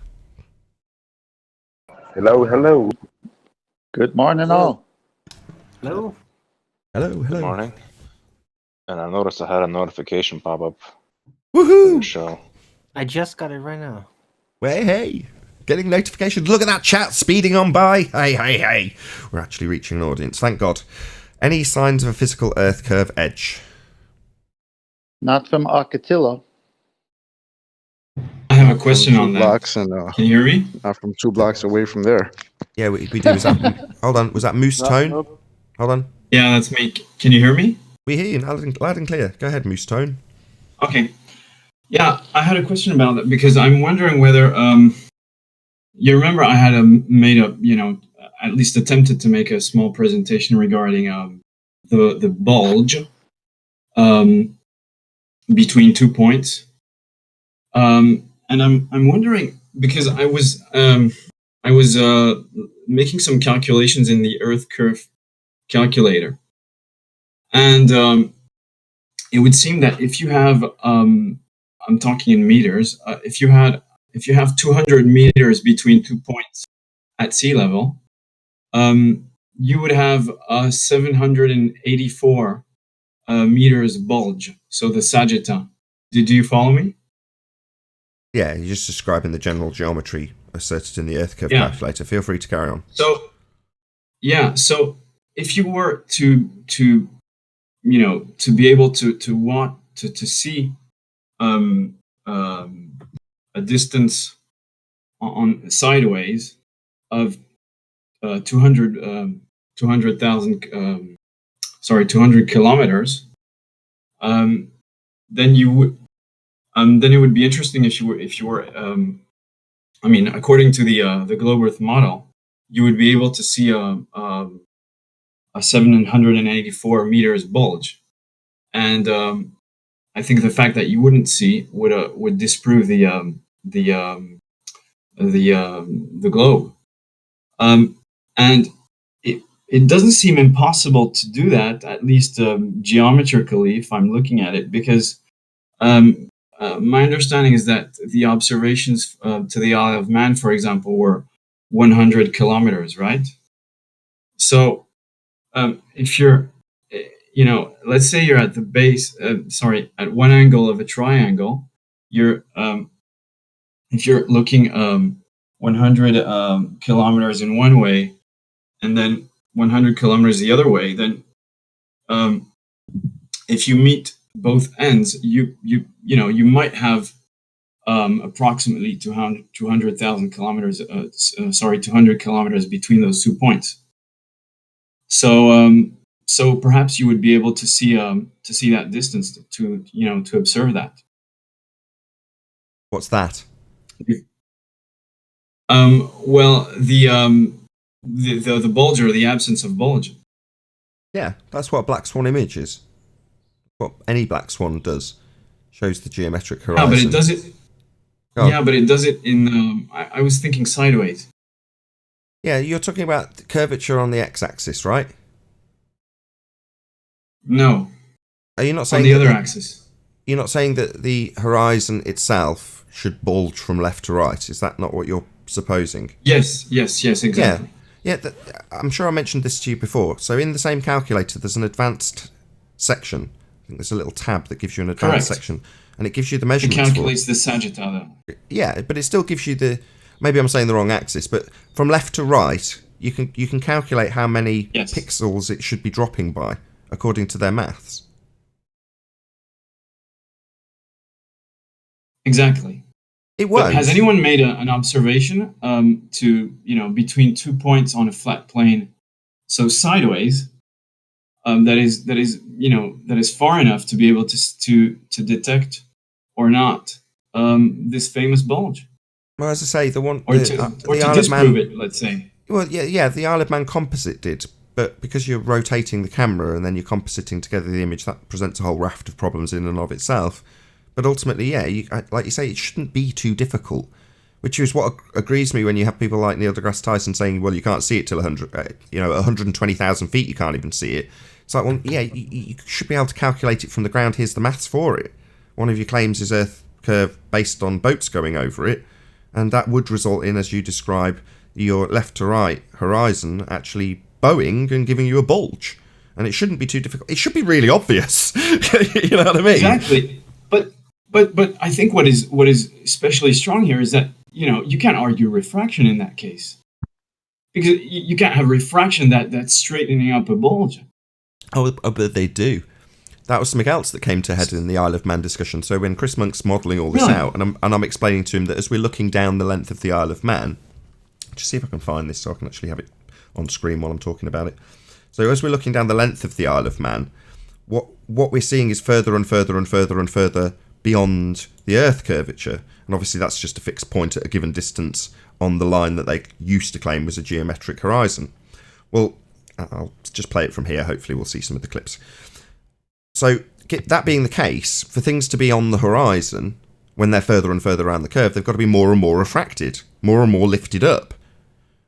Hello, hello. Good morning, all. Hello. Hello. Good morning. And I noticed I had a notification pop up. Woohoo! Show. I just got it right now. Hey. Getting notifications. Look at that chat speeding on by. Hey. We're actually reaching an audience. Thank God. Any signs of a physical Earth curve edge? Not from Arcatillo. I have a question on that. Blocks and, Can you hear me? not from 2 blocks away from there. Yeah, we do. Is that, hold on. Was that Moose Tone? Hold on. Yeah, that's me. Can you hear me? We hear you loud and clear. Go ahead, Moose Tone. Okay. Yeah, I had a question about that because I'm wondering whether you remember I had made a at least attempted to make a small presentation regarding the bulge between 2 points, and I'm wondering because I was making some calculations in the Earth curve calculator, and it would seem that if you have I'm talking in meters, if you have 200 meters between 2 points at sea level, you would have a 784 meters bulge. So the sagitta. Did you follow me? Yeah, you're just describing the general geometry asserted in the Earth curve Yeah. calculator. Feel free to carry on. So if you were to be able to see a distance on sideways of 200 kilometers, then you would then it would be interesting if you were according to the globe Earth model, you would be able to see a 784 meters bulge, and I think the fact that you wouldn't see would disprove the the globe. And it doesn't seem impossible to do that, at least geometrically, if I'm looking at it, because my understanding is that the observations to the Isle of Man, for example, were 100 kilometers, right? So if you're, let's say you're at the base, at one angle of a triangle, you're if you're looking 100 kilometers in one way and then 100 kilometers the other way, then if you meet both ends, you might have approximately 200,000 kilometers. 200 kilometers between those 2 points. So perhaps you would be able to see that distance to observe that. What's that? Well, the bulge or the absence of bulge. Yeah, that's what a black swan image is. What any black swan does, shows the geometric horizon. Yeah, but it does it. Yeah, but it does it in. I was thinking sideways. Yeah, you're talking about curvature on the x-axis, right? No. Are you not saying on the other axis? You're not saying that the horizon itself should bulge from left to right. Is that not what you're supposing? Yes, exactly. Yeah. I'm sure I mentioned this to you before. So in the same calculator, there's an advanced section. I think there's a little tab that gives you an advanced section, and it gives you the measurements. It calculates the sagitta. Yeah, but it still gives you the. Maybe I'm saying the wrong axis, but from left to right, you can calculate how many pixels it should be dropping by according to their maths. Exactly. It was. But has anyone made an observation between 2 points on a flat plane, so sideways, that is far enough to be able to detect or not this famous bulge? Well, as I say, the one or to disprove it, let's say. Well, yeah, the Isle of Man composite did, but because you're rotating the camera and then you're compositing together the image, that presents a whole raft of problems in and of itself. But ultimately, yeah, like you say, it shouldn't be too difficult, which is what agrees me when you have people like Neil deGrasse Tyson saying, well, you can't see it till 120,000 feet, you can't even see it. It's like, well, yeah, you should be able to calculate it from the ground. Here's the maths for it. One of your claims is Earth curve based on boats going over it, and that would result in, as you describe, your left to right horizon actually bowing and giving you a bulge. And it shouldn't be too difficult. It should be really obvious. You know what I mean? Exactly. But I think what is especially strong here is that you can't argue refraction in that case, because you can't have refraction that's straightening up a bulge. Oh, but they do. That was something else that came to head in the Isle of Man discussion. So when Chris Monk's modelling all this out, and I'm explaining to him that as we're looking down the length of the Isle of Man, just see if I can find this so I can actually have it on screen while I'm talking about it. So as we're looking down the length of the Isle of Man, what we're seeing is further and further and further and further beyond the Earth curvature, and obviously that's just a fixed point at a given distance on the line that they used to claim was a geometric horizon. Well, I'll just play it from here. Hopefully we'll see some of the clips. So that being the case, for things to be on the horizon when they're further and further around the curve, they've got to be more and more refracted, more and more lifted up.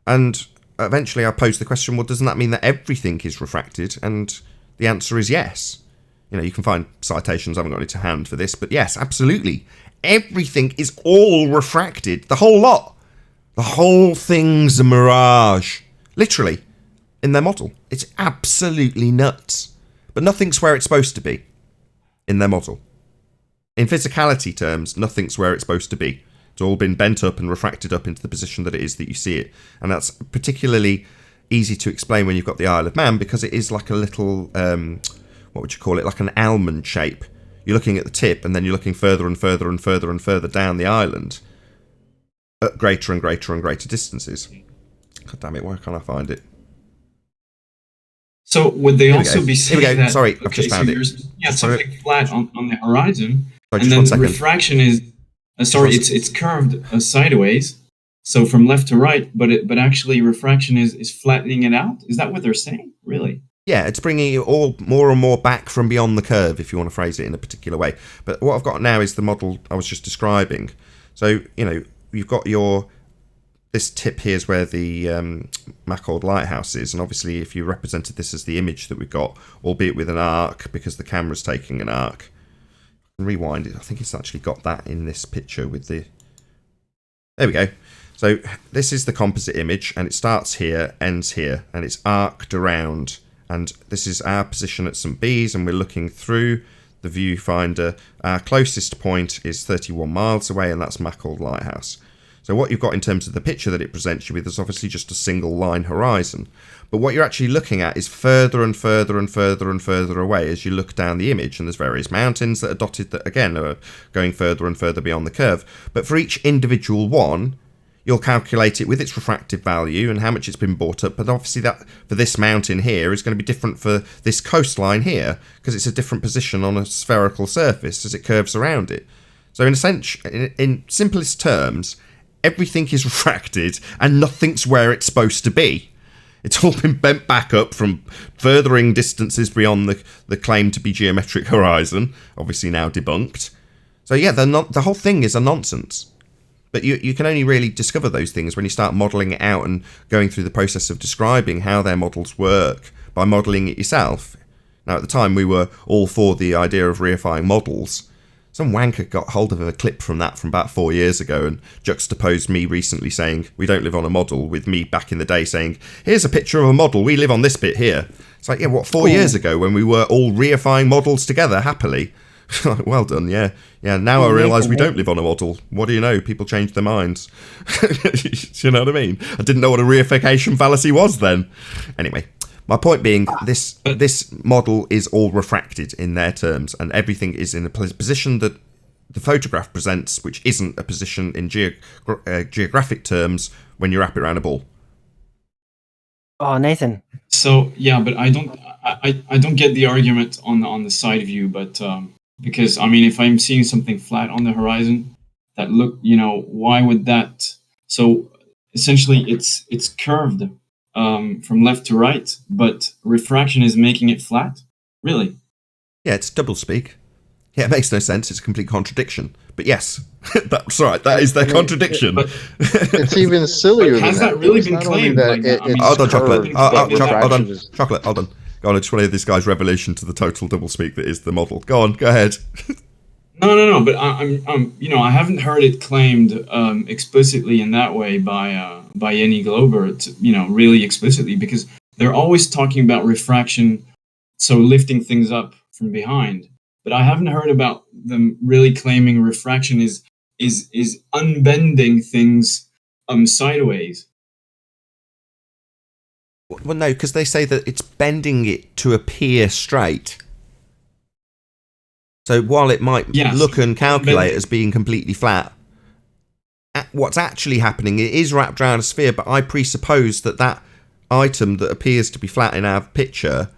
And eventually I posed the question, well, doesn't that mean that everything is refracted? And the answer is yes. You can find citations, I haven't got any to hand for this, but yes, absolutely. Everything is all refracted. The whole lot. The whole thing's a mirage. Literally. In their model. It's absolutely nuts. But nothing's where it's supposed to be. In their model. In physicality terms, nothing's where it's supposed to be. It's all been bent up and refracted up into the position that it is that you see it. And that's particularly easy to explain when you've got the Isle of Man, because it is like a little... what would you call it? Like an almond shape. You're looking at the tip, and then you're looking further and further and further and further down the island at greater and greater and greater distances. God damn it, where can't I find it? So would they also be saying that... Sorry, I've just found it. Yeah, something flat on the horizon, and then refraction is... it's curved sideways, so from left to right, but actually refraction is flattening it out? Is that what they're saying? Really? Yeah, it's bringing you all more and more back from beyond the curve, if you want to phrase it in a particular way. But what I've got now is the model I was just describing. So, you've got your this tip here is where the Mackhold lighthouse is, and obviously if you represented this as the image that we've got, albeit with an arc because the camera's taking an arc, rewind it. I think it's actually got that in this picture with the. There we go. So this is the composite image, and it starts here, ends here, and it's arced around. And this is our position at St. Bees, and we're looking through the viewfinder. Our closest point is 31 miles away, and that's Mackhold Lighthouse. So what you've got in terms of the picture that it presents you with is obviously just a single line horizon. But what you're actually looking at is further and further and further and further away as you look down the image. And there's various mountains that are dotted that, again, are going further and further beyond the curve. But for each individual one, you'll calculate it with its refractive value and how much it's been brought up. But obviously that for this mountain here is going to be different for this coastline here because it's a different position on a spherical surface as it curves around it. So in simplest terms, everything is refracted and nothing's where it's supposed to be. It's all been bent back up from furthering distances beyond the claim to be geometric horizon, obviously now debunked. So yeah, the whole thing is a nonsense. But you can only really discover those things when you start modelling it out and going through the process of describing how their models work by modelling it yourself. Now, at the time, we were all for the idea of reifying models. Some wanker got hold of a clip from that from about 4 years ago and juxtaposed me recently saying, we don't live on a model, with me back in the day saying, here's a picture of a model, we live on this bit here. It's like, yeah, what, 4 years ago when we were all reifying models together happily? Well done, yeah. Yeah, now I realise we don't live on a model. What do you know? People change their minds. You know what I mean? I didn't know what a reification fallacy was then. Anyway, my point being, this model is all refracted in their terms, and everything is in a position that the photograph presents, which isn't a position in geographic terms when you wrap it around a ball. Oh, Nathan. So yeah, but I don't get the argument on the side view, but because I mean, if I'm seeing something flat on the horizon that why would that? So essentially, it's curved from left to right, but refraction is making it flat. Really? Yeah, it's doublespeak. Yeah, it makes no sense. It's a complete contradiction. But yes, that's right. That is their contradiction. It's even sillier. Has that really been claimed? Hold on, Chocolate. Chocolate, hold on. Go on, I just want to hear this guy's revelation to the total doublespeak that is the model. Go on, go ahead. No. But I haven't heard it claimed explicitly in that way by any Glober. Really explicitly, because they're always talking about refraction, so lifting things up from behind. But I haven't heard about them really claiming refraction is unbending things sideways. Well, no, because they say that it's bending it to appear straight. So while it might look and calculate as being completely flat, what's actually happening, it is wrapped around a sphere, but I presuppose that item that appears to be flat in our picture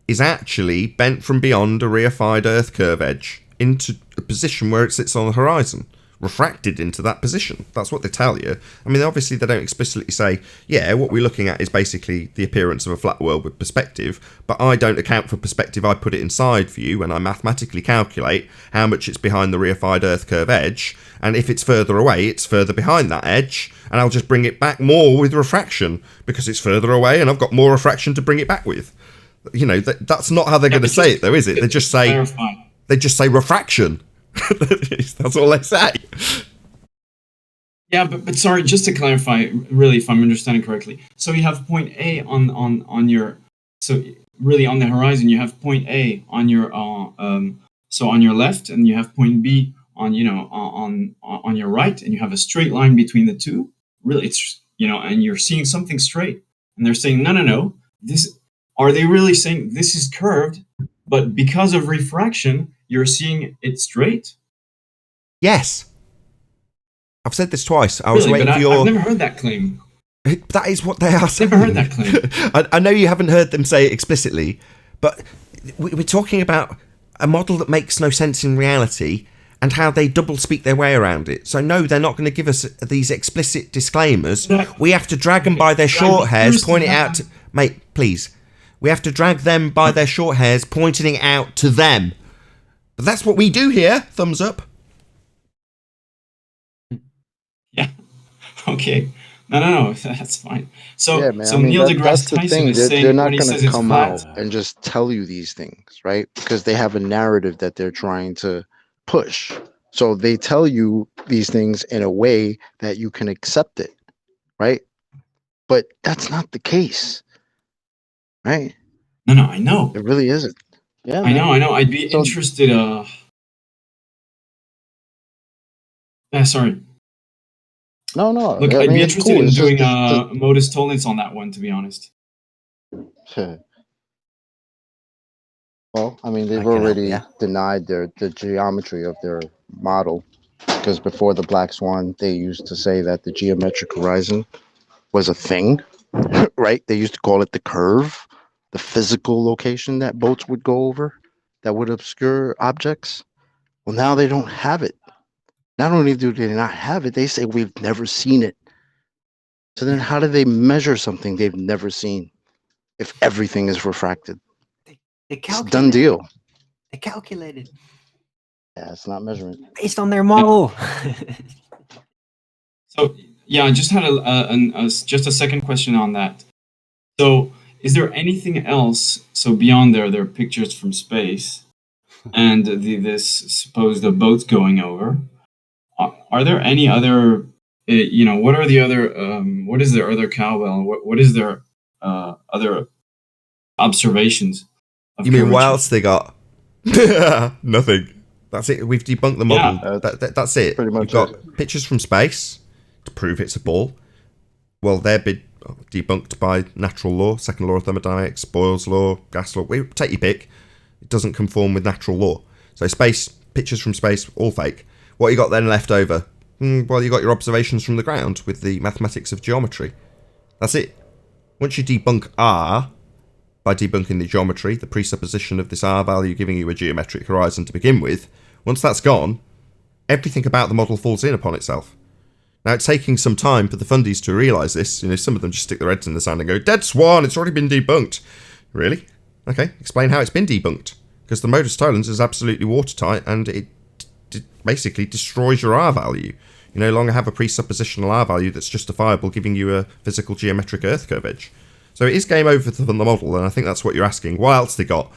is actually bent from beyond a reified Earth curve edge into a position where it sits on the horizon, refracted into that position. That's what they tell you. I mean, obviously they don't explicitly say, yeah, what we're looking at is basically the appearance of a flat world with perspective, but I don't account for perspective. I put it in side view and I mathematically calculate how much it's behind the reified Earth curve edge, and if it's further away, it's further behind that edge, and I'll just bring it back more with refraction because it's further away and I've got more refraction to bring it back with. That's not how they're going to say it, though, is it? They just say refraction. That's all they say. Yeah, but sorry, just to clarify, really, if I'm understanding correctly. So you have point A on your, so really on the horizon, you have point A on your so on your left, and you have point B on on your right, and you have a straight line between the two. Really, it's and you're seeing something straight, and they're saying no, this. Are they really saying this is curved, but because of refraction, you're seeing it straight? Yes. I've said this twice. I've never heard that claim. That is what they are saying. Never heard that claim. I know you haven't heard them say it explicitly, but we're talking about a model that makes no sense in reality and how they double speak their way around it. So no, they're not going to give us these explicit disclaimers. We have to drag them by their short hairs, point it out to... Mate, please. We have to drag them by their short hairs, pointing it out to them. But that's what we do here. Thumbs up. Yeah. Okay. No, that's fine. So, Yeah, man. so I mean, Neil that's deGrasse the Tyson thing. is They're saying not when he going says to it's come flat. out and just tell you these things, right? Because they have a narrative that they're trying to push. So they tell you these things in a way that you can accept it, right? But that's not the case, right? No, I know. It really isn't. Yeah, I man. know. I'd be So interested. Sorry. no. Look, I I'd mean, be it's interested cool. in It's just doing modus tollens on that one, to be honest. well, I mean, they've I can help already you. denied the geometry of their model because before the black swan, they used to say that the geometric horizon was a thing, right? They used to call it the curve, the physical location that boats would go over that would obscure objects. Well, now they don't have it. Not only do they not have it, they say we've never seen it. So then how do they measure something they've never seen if everything is refracted? They It's a done calculated. deal. They calculated Yeah, it's not measurement. based on their model. So yeah, I just had just a second question on that. So is there anything else? So beyond there are pictures from space, and this supposed boats going over. Are there any other? What are the other? What is their other cowbell? What is their other observations of You mean what curvature? else they got? Nothing. That's it. We've debunked the model. Yeah, That's it. pretty much You've got pictures from space to prove it's a ball. Well, they're been debunked by natural law, second law of thermodynamics, Boyle's law, gas law. We take your pick. It doesn't conform with natural law. So space, pictures from space, all fake. What you got then left over? Well, you got your observations from the ground with the mathematics of geometry. That's it. Once you debunk R, by debunking the geometry, the presupposition of this R value giving you a geometric horizon to begin with, once that's gone, everything about the model falls in upon itself. Now, it's taking some time for the fundies to realise this. Some of them just stick their heads in the sand and go, "Dead swan, it's already been debunked." Really? Okay, explain how it's been debunked. Because the modus tollens is absolutely watertight and it basically destroys your R value. You no longer have a presuppositional R value that's justifiable, giving you a physical geometric earth curve edge. So it is game over for the model, and I think that's what you're asking. What else they got?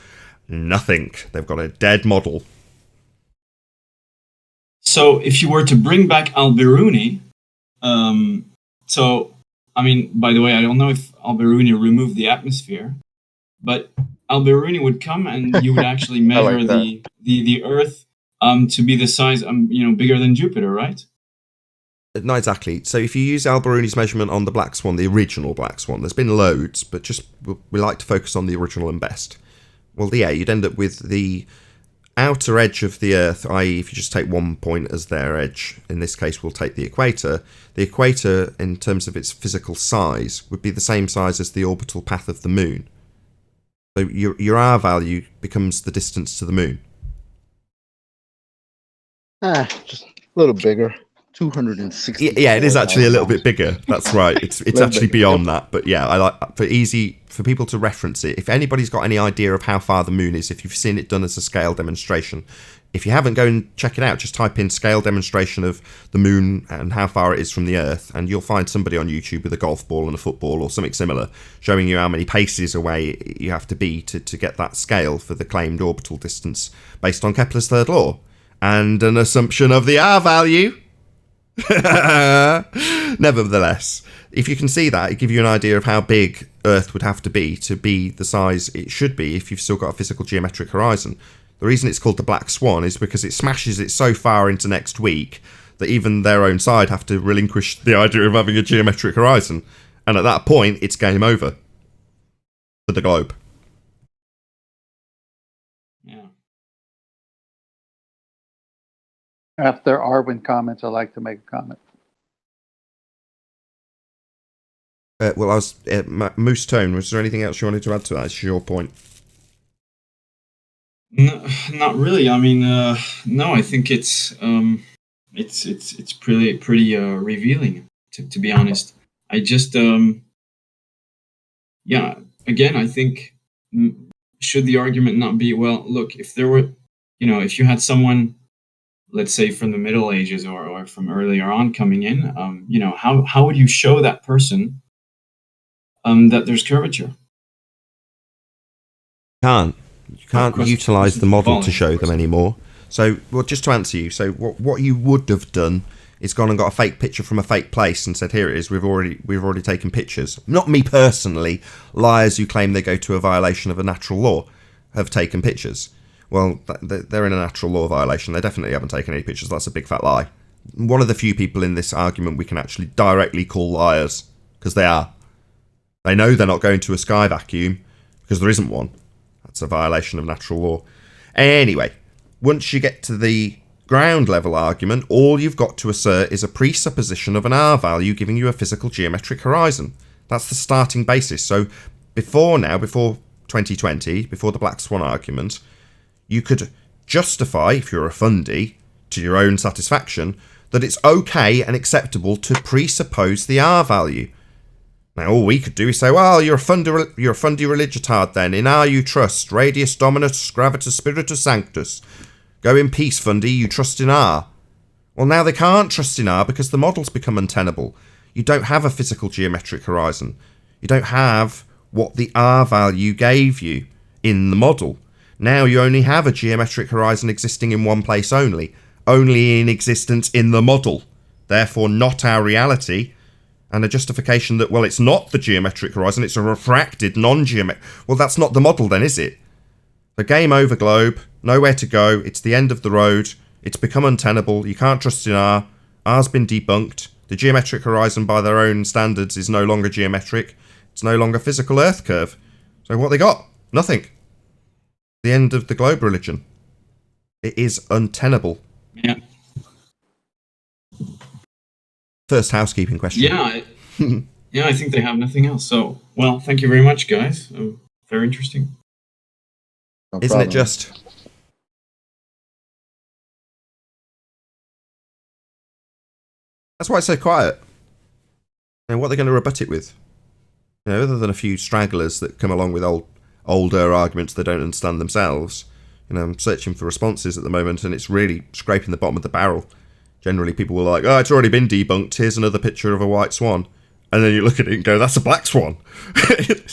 Nothing. They've got a dead model. So if you were to bring back Al-Biruni, so, I mean, by the way, I don't know if Al-Biruni removed the atmosphere, but Al-Biruni would come and you would actually measure the Earth to be the size, bigger than Jupiter, right? Not exactly. So if you use Al-Biruni's measurement on the black swan, the original black swan, there's been loads, but just we like to focus on the original and best. Well, yeah, you'd end up with the outer edge of the Earth, i.e. if you just take one point as their edge, in this case we'll take the equator. The equator, in terms of its physical size, would be the same size as the orbital path of the moon. So your R value becomes the distance to the moon. Just a little bigger. 260. Yeah, it is actually a little bit bigger. That's right. It's actually beyond that. But yeah, I like for people to reference it. If anybody's got any idea of how far the moon is, if you've seen it done as a scale demonstration, if you haven't, go and check it out. Just type in scale demonstration of the moon and how far it is from the Earth, and you'll find somebody on YouTube with a golf ball and a football or something similar, showing you how many paces away you have to be to get that scale for the claimed orbital distance based on Kepler's third law and an assumption of the R value. Nevertheless, if you can see that, it gives you an idea of how big Earth would have to be the size it should be if you've still got a physical geometric horizon. The reason it's called the Black Swan is because it smashes it so far into next week that even their own side have to relinquish the idea of having a geometric horizon. And at that point, it's game over for the globe. Yeah. After Arwin comments, I'd like to make a comment. Well, I was Moose Tone. Was there anything else you wanted to add to that? It's your point. No, not really. I mean, no. I think it's pretty revealing. To be honest, I just yeah. Again, I think should the argument not be, well, look, if there were, if you had someone let's say from the Middle Ages or from earlier on coming in, how would you show that person that there's curvature? You can't utilize the model to show them anymore. So, well, just to answer you, so what you would have done is gone and got a fake picture from a fake place and said, here it is, we've already taken pictures. Not me personally. Liars who claim they go to a violation of a natural law have taken pictures. Well, they're in a natural law violation. They definitely haven't taken any pictures. That's a big fat lie. One of the few people in this argument we can actually directly call liars, because they are. They know they're not going to a sky vacuum because there isn't one. That's a violation of natural law. Anyway, once you get to the ground level argument, all you've got to assert is a presupposition of an R value giving you a physical geometric horizon. That's the starting basis. So before 2020, before the Black Swan argument, you could justify, if you're a fundy, to your own satisfaction, that it's okay and acceptable to presuppose the R value. Now, all we could do is say, well, you're a fundy religitard then. In R you trust. Radius dominus, gravitas spiritus sanctus. Go in peace, fundy. You trust in R. Well, now they can't trust in R because the model's become untenable. You don't have a physical geometric horizon. You don't have what the R value gave you in the model. Now you only have a geometric horizon existing in one place only in existence in the model. Therefore, not our reality. And a justification that, well, it's not the geometric horizon, it's a refracted non-geometric. Well, that's not the model then, is it? The game over, globe, nowhere to go, it's the end of the road, it's become untenable, you can't trust in R, R's been debunked, the geometric horizon by their own standards is no longer geometric, it's no longer physical Earth curve. So what they got? Nothing. The end of the globe religion. It is untenable. Yeah. First housekeeping question. Yeah, I think they have nothing else. So, well, thank you very much, guys. Very interesting. No Isn't problem. it just? That's why it's so quiet. And what are they going to rebut it with? Other than a few stragglers that come along with older arguments they don't understand themselves. I'm searching for responses at the moment, and it's really scraping the bottom of the barrel. Generally, people were like, oh, it's already been debunked. Here's another picture of a white swan. And then you look at it and go, that's a black swan.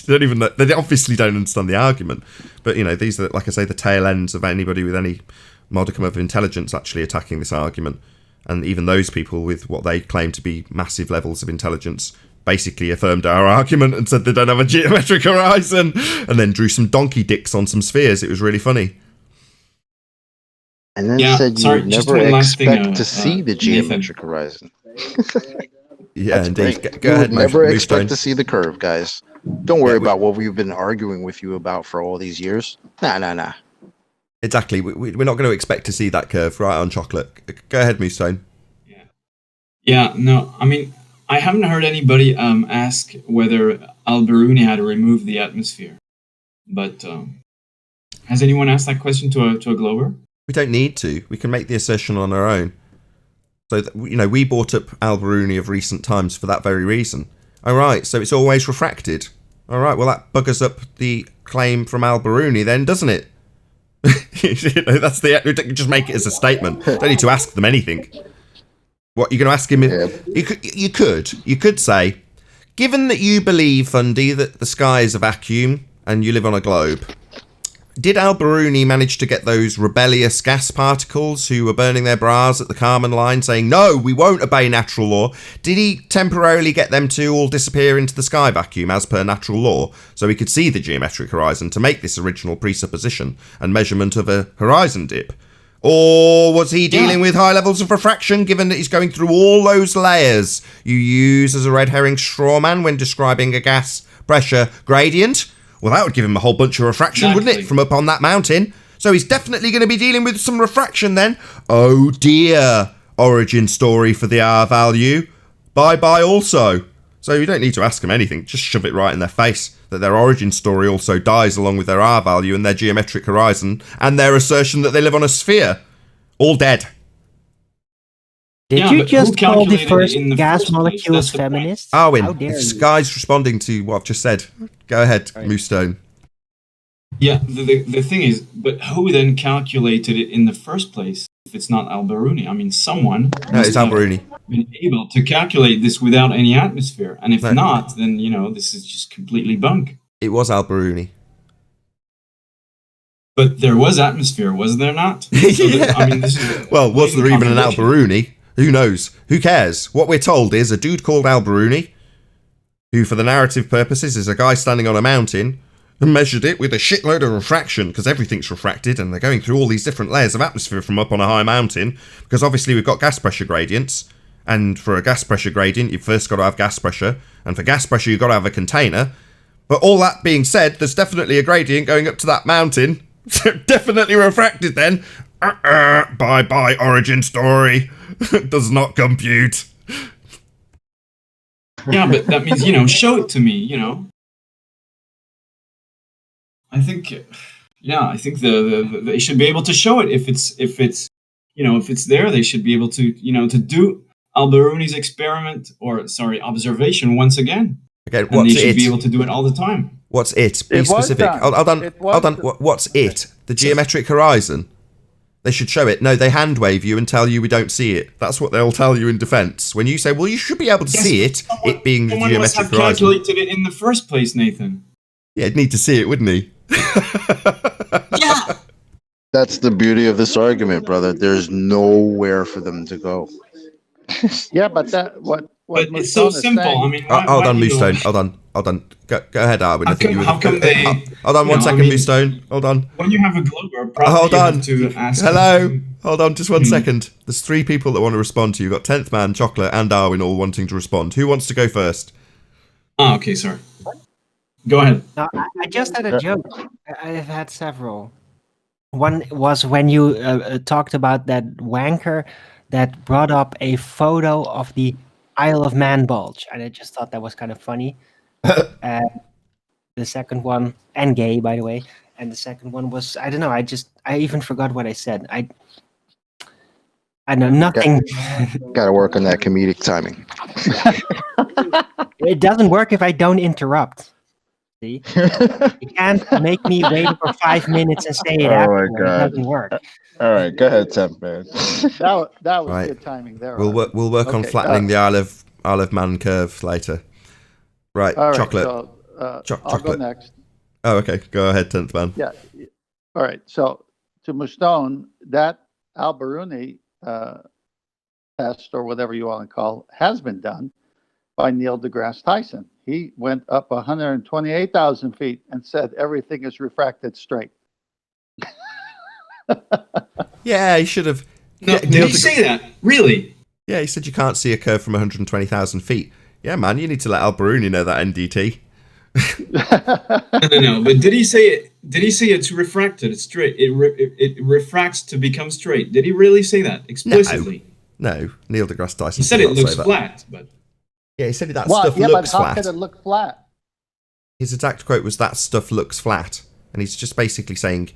They obviously don't understand the argument. But, these are, like I say, the tail ends of anybody with any modicum of intelligence actually attacking this argument. And even those people with what they claim to be massive levels of intelligence basically affirmed our argument and said they don't have a geometric horizon, and then drew some donkey dicks on some spheres. It was really funny. And then said you would never expect to see the geometric horizon. Yeah, That's indeed. great. Go ahead, never Moose expect Stone. to see the curve, guys. Don't worry about what we've been arguing with you about for all these years. Nah. Exactly. We're not going to expect to see that curve right on chocolate. Go ahead, Moose Stone. Yeah, no, I mean, I haven't heard anybody ask whether Al-Biruni had removed the atmosphere. But has anyone asked that question to a Glober? We don't need to. We can make the assertion on our own. So, we brought up Al-Biruni of recent times for that very reason. All right, so it's always refracted. All right, well, that buggers up the claim from Al-Biruni then, doesn't it? That's just make it as a statement. Don't need to ask them anything. What, you're going to ask him? You could say, given that you believe, Fundy, that the sky is a vacuum and you live on a globe, did Al-Biruni manage to get those rebellious gas particles who were burning their bras at the Kármán line saying, no, we won't obey natural law? Did he temporarily get them to all disappear into the sky vacuum as per natural law so he could see the geometric horizon to make this original presupposition and measurement of a horizon dip? Or was he dealing with high levels of refraction, given that he's going through all those layers you use as a red herring straw man when describing a gas pressure gradient? Well, that would give him a whole bunch of refraction, wouldn't it, from up on that mountain? So he's definitely going to be dealing with some refraction then. Oh dear, origin story for the R value. Bye-bye also. So you don't need to ask them anything, just shove it right in their face that their origin story also dies along with their R value and their geometric horizon and their assertion that they live on a sphere. All dead. Did you just call the first gas molecules feminists? Owen, this guy's responding to what I've just said. Go ahead, right. Moose Stone. Yeah, the thing is, but who then calculated it in the first place? if it's not Al-Biruni. I mean, someone No, it's Al-Biruni. been able to calculate this without any atmosphere, and if not, then this is just completely bunk. It was Al-Biruni. But there was atmosphere, was there not? So this is well, was there even an Al-Biruni? Who knows? Who cares? What we're told is a dude called Al-Biruni, who for the narrative purposes is a guy standing on a mountain, and measured it with a shitload of refraction, because everything's refracted, and they're going through all these different layers of atmosphere from up on a high mountain, because obviously we've got gas pressure gradients, and for a gas pressure gradient, you've first got to have gas pressure, and for gas pressure, you've got to have a container. But all that being said, there's definitely a gradient going up to that mountain. Definitely refracted then. Bye-bye, origin story. Does not compute. Yeah, but that means, show it to me, I think, they should be able to show it if it's there. They should be able to to do Al-Biruni's observation once again. Again, and they should be able to do it all the time. What's it? Be specific. Hold on. What's it? The geometric horizon. They should show it. No, they hand wave you and tell you we don't see it. That's what they'll tell you in defense. When you say, well, you should be able to see it, it being the geometric horizon. Someone must have calculated it in the first place, Nathan. Yeah, he'd need to see it, wouldn't he? Yeah. That's the beauty of this argument, brother. There's nowhere for them to go. Yeah, but what it's so simple. Saying, I mean, hold on, Moostone. Hold on. Go ahead, Arwin. How come they? Hold on one second, Moostone. Hold on. When you have a Glober, hold on. To ask Hello. Hold on, just one second. There's 3 people that want to respond to you. You've got 10th Man, Chocolate, and Arwin all wanting to respond. Who wants to go first? Oh, okay, sorry. Go ahead. No, I just had a joke. I've had several. One was when you talked about that wanker that brought up a photo of the Isle of Man bulge, and I just thought that was kind of funny. The second one, and gay, by the way. And the second one was, I don't know, I even forgot what I said. I know nothing. Got to work on that comedic timing. It doesn't work if I don't interrupt. See? You can't make me wait for 5 minutes and say it after. My God. It doesn't work. All right, go ahead, Temp, man. that was right. Good timing there. We'll work on flattening the Isle of Man curve later. Right, all right, Chocolate. So, I'll go next. Oh, okay. Go ahead, 10th Man. Yeah. All right. So to Moostone, that Al-Biruni test, or whatever you want to call, has been done by Neil deGrasse Tyson. He went up 128,000 feet and said everything is refracted straight. Yeah, he should have. No, did he say that? Really? Yeah, he said you can't see a curve from 120,000 feet. Yeah, man, you need to let Al-Biruni know that, NDT. No. But did he say it? Did he say it's refracted? It's straight. It refracts to become straight. Did he really say that explicitly? No. Neil deGrasse Tyson. He said it looks flat, but yeah, he said that stuff looks but how flat. could it look flat? His exact quote was that stuff looks flat, and he's just basically saying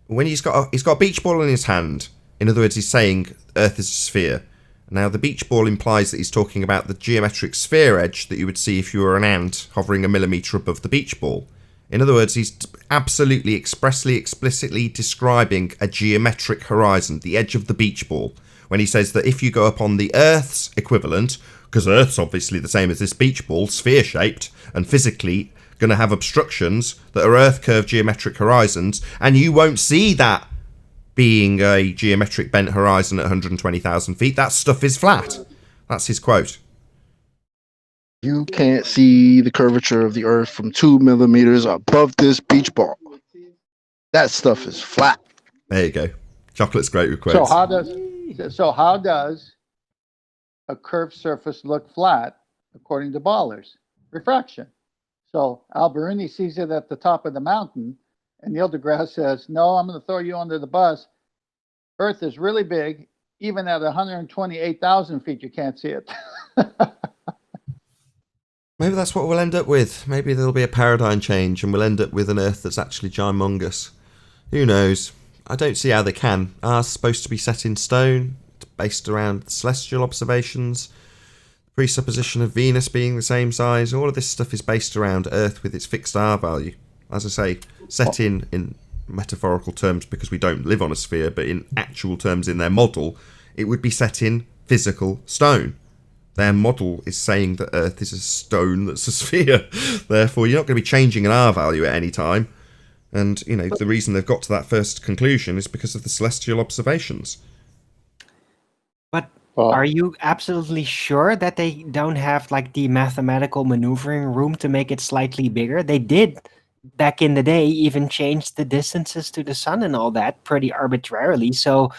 when he's got a beach ball in his hand. In other words, he's saying Earth is a sphere. Now, the beach ball implies that he's talking about the geometric sphere edge that you would see if you were an ant hovering a millimetre above the beach ball. In other words, he's absolutely, explicitly describing a geometric horizon, the edge of the beach ball, when he says that if you go up on the Earth's equivalent, because Earth's obviously the same as this beach ball, sphere-shaped, and physically going to have obstructions that are Earth curve geometric horizons, and you won't see that being a geometric bent horizon at 120,000 feet. That stuff is flat. That's his quote. You can't see the curvature of the Earth from 2 millimeters above this beach ball. That stuff is flat. There you go. Chocolate's great with quotes. So how does a curved surface look flat according to Ballers? Refraction. So Al-Biruni sees it at the top of the mountain, and Neil deGrasse says, no, I'm going to throw you under the bus. Earth is really big. Even at 128,000 feet, you can't see it. Maybe that's what we'll end up with. Maybe there'll be a paradigm change and we'll end up with an Earth that's actually gimongous. Who knows? I don't see how they can. Ours is supposed to be set in stone. It's based around celestial observations. The presupposition of Venus being the same size. All of this stuff is based around Earth with its fixed R value. As I say, set in metaphorical terms because we don't live on a sphere, but in actual terms in their model, it would be set in physical stone. Their model is saying that Earth is a stone that's a sphere. Therefore, you're not going to be changing an R value at any time. And, you know, the reason they've got to that first conclusion is because of the celestial observations. But are you absolutely sure that they don't have, like, the mathematical maneuvering room to make it slightly bigger? They did, back in the day, even change the distances to the sun and all that pretty arbitrarily. So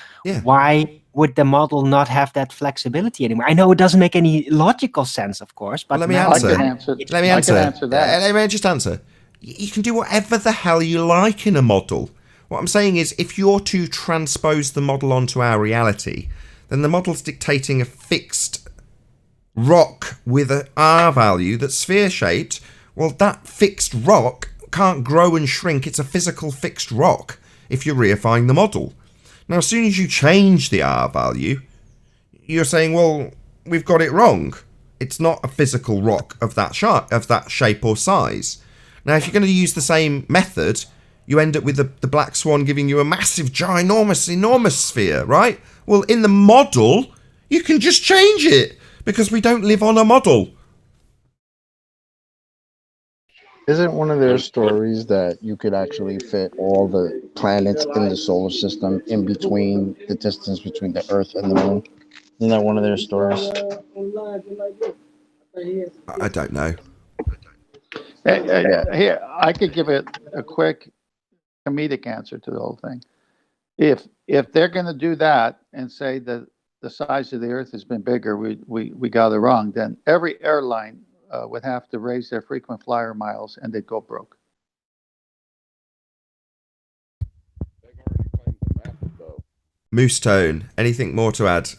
why would the model not have that flexibility anymore? I know it doesn't make any logical sense, of course, but let me answer. Let me answer. that. Let me just answer. You can do whatever the hell you like in a model. What I'm saying is, if you're to transpose the model onto our reality, then the model's dictating a fixed rock with an R value that's sphere-shaped. Well, that fixed rock can't grow and shrink. It's a physical fixed rock if you're reifying the model. Now, as soon as you change the R value, you're saying, well, we've got it wrong. It's not a physical rock of that shape or size. Now, if you're going to use the same method, you end up with the black swan giving you a massive, ginormous, enormous sphere, right? Well, in the model, you can just change it because we don't live on a model. Isn't one of their stories that you could actually fit all the planets in the solar system in between the distance between the Earth and the Moon? Isn't that one of their stories? I don't know. Here, I could give it a quick comedic answer to the whole thing. If they're going to do that and say that the size of the Earth has been bigger, we got it wrong, then every airline would have to raise their frequent flyer miles and they'd go broke. Moose Tone, anything more to add?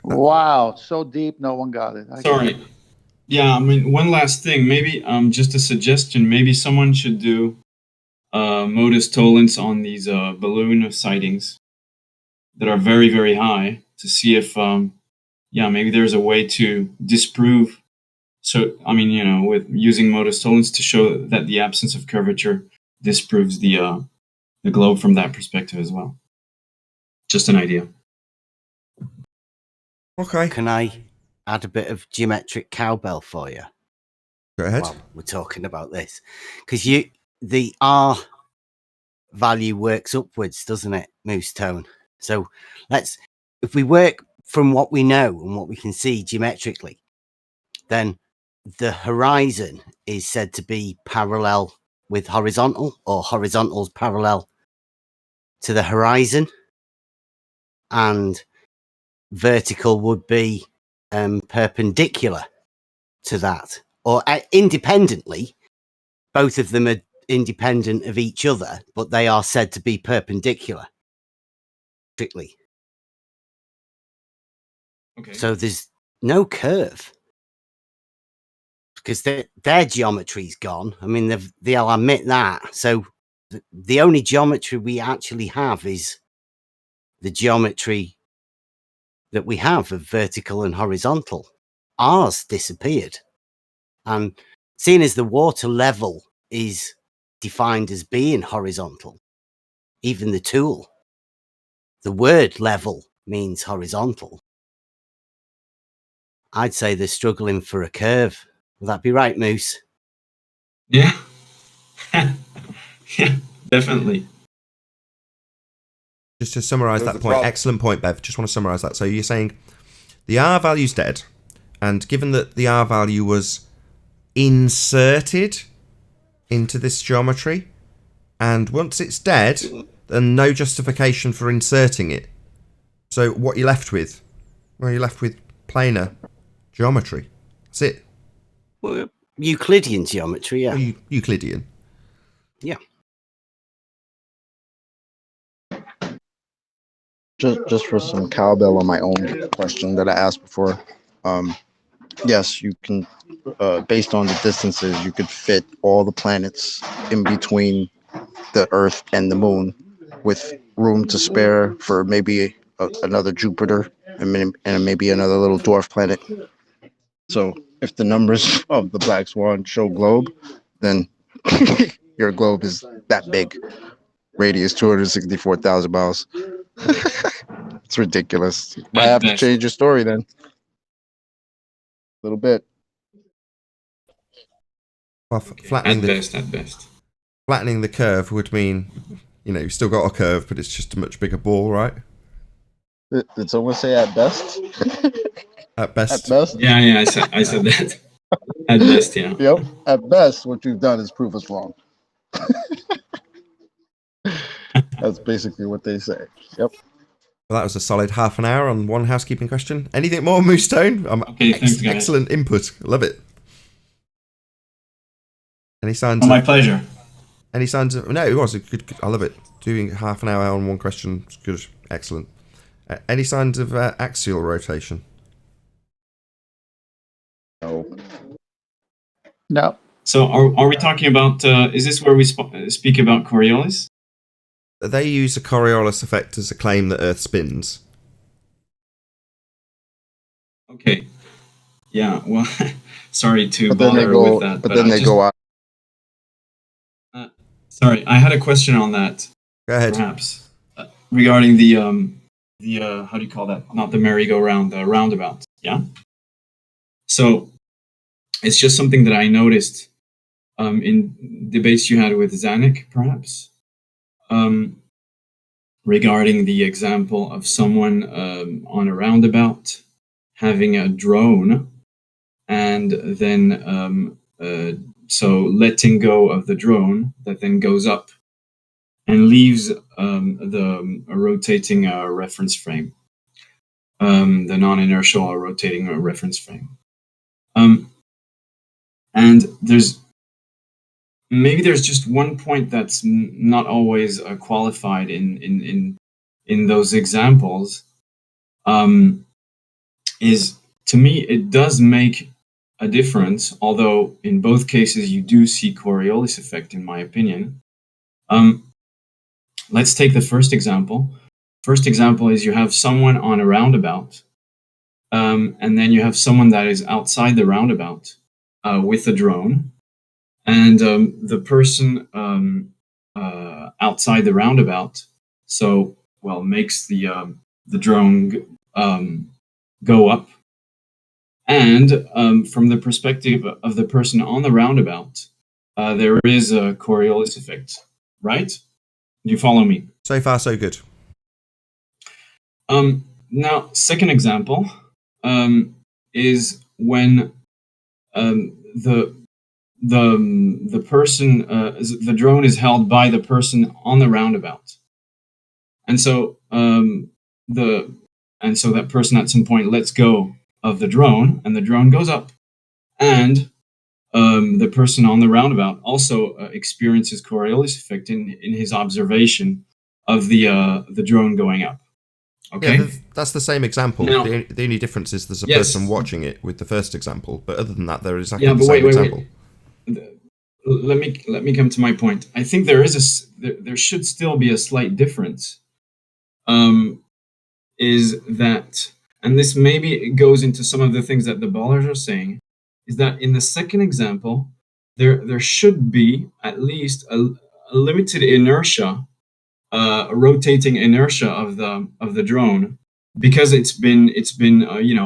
Wow, so deep, no one got it. Sorry. Yeah, I mean, one last thing. Maybe just a suggestion. Maybe someone should do modus tollens on these balloon sightings that are very, very high to see if, maybe there's a way to disprove. So, I mean, you know, with using modus tollens to show that the absence of curvature disproves the globe from that perspective as well. Just an idea. Okay. Can I add a bit of geometric cowbell for you? Go ahead. While we're talking about this, because the R value works upwards, doesn't it, Moose Tone? So if we work from what we know and what we can see geometrically, then the horizon is said to be parallel with horizontal, or horizontal's parallel to the horizon, and vertical would be perpendicular to that, or independently. Both of them are independent of each other, but they are said to be perpendicular. Strictly. Okay. So there's no curve because their geometry's gone. I mean, they'll admit that. So the only geometry we actually have is the geometry that we have of vertical and horizontal. Ours disappeared. And seeing as the water level is defined as being horizontal, even the tool, the word level means horizontal. I'd say they're struggling for a curve. Will that be right, Moose? Yeah. Yeah, definitely. Just to summarise that point, excellent point, Bev. Just want to summarise that. So you're saying the R value's dead, and given that the R value was inserted into this geometry, and once it's dead, then no justification for inserting it. So what you're left with? Well, you're left with planar geometry. That's it. Well, Euclidean geometry, yeah. Euclidean. Yeah. Just for some cowbell on my own question that I asked before. Yes, you can, based on the distances, you could fit all the planets in between the Earth and the Moon with room to spare for maybe another Jupiter and maybe another little dwarf planet. So if the numbers of the black swan show globe, then your globe is that big. radius 264,000 miles. It's ridiculous. Might have to change your story then. A little bit. Well, flattening at best. Flattening the curve would mean, you've still got a curve, but it's just a much bigger ball, right? Did someone say at best? At best. At best? Yeah, I said that. At best, yeah. Yep. At best, what you've done is prove us wrong. That's basically what they say. Yep. Well, that was a solid half an hour on one housekeeping question. Anything more, Moostone? Okay, thanks, guys. Excellent input. Love it. Any signs? My pleasure. Any signs of? No, it was a good. I love it. Doing half an hour on one question is good. Excellent. Any signs of axial rotation? No. No. So are we talking about? Is this where we speak about Coriolis? They use the Coriolis effect as a claim that Earth spins. Okay. Yeah. Well, sorry to bother with that, but then they go out. Sorry, I had a question on that. Go ahead. Perhaps regarding the how do you call that? Not the merry-go-round, the roundabout. Yeah. So it's just something that I noticed in debates you had with Zanuck, perhaps, regarding the example of someone on a roundabout having a drone and then so letting go of the drone that then goes up and leaves the rotating reference frame, the non-inertial rotating reference frame. And there's just one point that's not always qualified in those examples. Is, to me, it does make a difference, although in both cases you do see Coriolis effect, in my opinion. Let's take the first example. First example is you have someone on a roundabout, and then you have someone that is outside the roundabout with a drone, and the person outside the roundabout, makes the drone go up. And from the perspective of the person on the roundabout, there is a Coriolis effect, right? Do you follow me? So far, so good. Now, second example is when the person, the drone is held by the person on the roundabout, and so that person at some point lets go of the drone, and the drone goes up, and the person on the roundabout also experiences Coriolis effect in his observation of the drone going up. Okay, yeah, that's the same example. Now, the only difference is there's a yes. person watching it with the first example, but other than that, there is exactly the same example. Let me come to my point. I think there should still be a slight difference. Is that, and this maybe goes into some of the things that the ballers are saying, is that in the second example, there should be at least a limited inertia, a rotating inertia of the drone, because it's been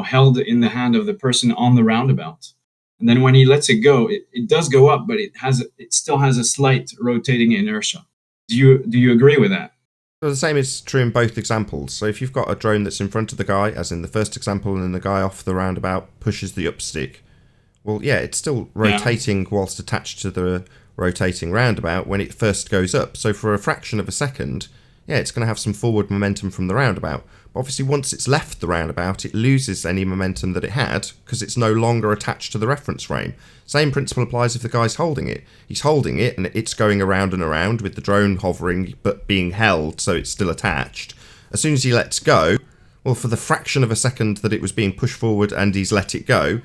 held in the hand of the person on the roundabout. And then when he lets it go, it does go up, but it still has a slight rotating inertia. Do you agree with that? Well, the same is true in both examples. So if you've got a drone that's in front of the guy, as in the first example, and then the guy off the roundabout pushes the up stick, well, yeah, it's still rotating whilst attached to the rotating roundabout when it first goes up. So for a fraction of a second, yeah, it's going to have some forward momentum from the roundabout. But obviously, once it's left the roundabout, it loses any momentum that it had because it's no longer attached to the reference frame. Same principle applies if the guy's holding it. He's holding it and it's going around and around with the drone hovering but being held, so it's still attached. As soon as he lets go, well, for the fraction of a second that it was being pushed forward and he's let it go,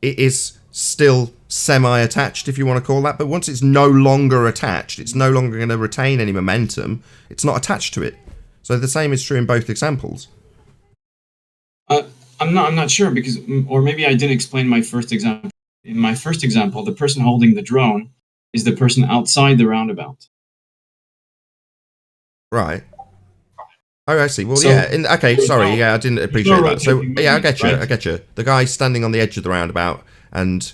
it is still semi-attached, if you want to call that. But once it's no longer attached, it's no longer going to retain any momentum. It's not attached to it. So the same is true in both examples. I'm not sure, because, or maybe I didn't explain my first example. In my first example, the person holding the drone is the person outside the roundabout. Right. Oh, I see. Well, So- yeah. Okay, sorry. Yeah, I didn't appreciate that. So, rotating yeah, I movement, get you. right? I get you. The guy standing on the edge of the roundabout, and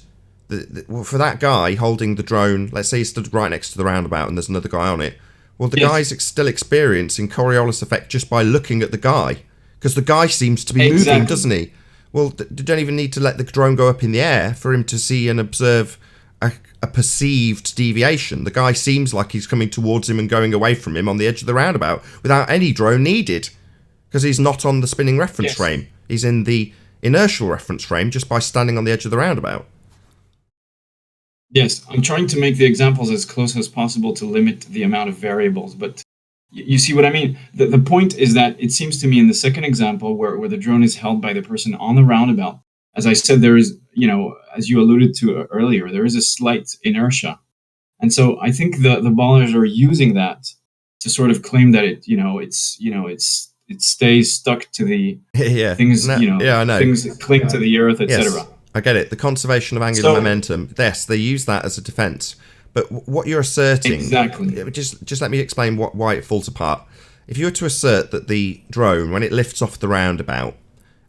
well, for that guy holding the drone, let's say he stood right next to the roundabout, and there's another guy on it. Well, the Yes. guy's still experiencing Coriolis effect just by looking at the guy, because the guy seems to be moving, Exactly. doesn't he? Well, you don't even need to let the drone go up in the air for him to see and observe a perceived deviation. The guy seems like he's coming towards him and going away from him on the edge of the roundabout without any drone needed, because he's not on the spinning reference Yes. frame. He's in the inertial reference frame just by standing on the edge of the roundabout. Yes, I'm trying to make the examples as close as possible to limit the amount of variables, but you see what I mean? The point is that it seems to me in the second example where the drone is held by the person on the roundabout, as I said, there is, as you alluded to earlier, there is a slight inertia. And so I think the ballers are using that to sort of claim that it stays stuck to the Yeah. things, No, yeah, I know. things that cling to the earth, etc. Yes, I get it. The conservation of angular momentum. Yes, they use that as a defense. But what you're asserting, Exactly. just let me explain why it falls apart. If you were to assert that the drone, when it lifts off the roundabout,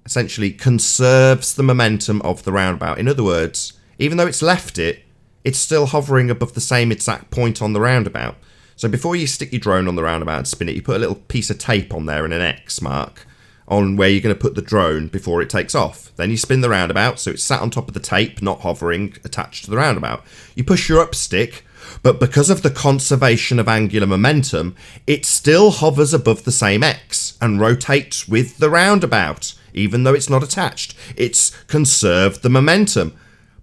essentially conserves the momentum of the roundabout. In other words, even though it's left it, it's still hovering above the same exact point on the roundabout. So before you stick your drone on the roundabout and spin it, you put a little piece of tape on there and an X mark on where you're going to put the drone before it takes off. Then you spin the roundabout, so it's sat on top of the tape, not hovering, attached to the roundabout. You push your up stick, but because of the conservation of angular momentum, it still hovers above the same X and rotates with the roundabout, even though it's not attached. It's conserved the momentum.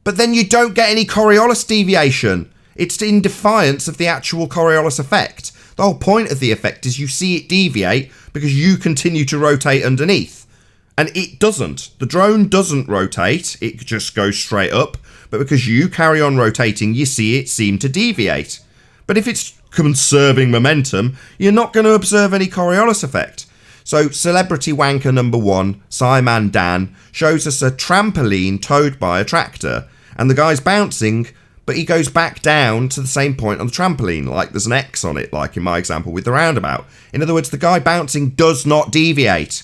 But then you don't get any Coriolis deviation. It's in defiance of the actual Coriolis effect. The whole point of the effect is you see it deviate because you continue to rotate underneath. And it doesn't. The drone doesn't rotate, it just goes straight up. But because you carry on rotating, you see it seem to deviate. But if it's conserving momentum, you're not going to observe any Coriolis effect. So celebrity wanker number 1, Simon Dan, shows us a trampoline towed by a tractor. And the guy's bouncing, but he goes back down to the same point on the trampoline, like there's an X on it, like in my example with the roundabout. In other words, the guy bouncing does not deviate.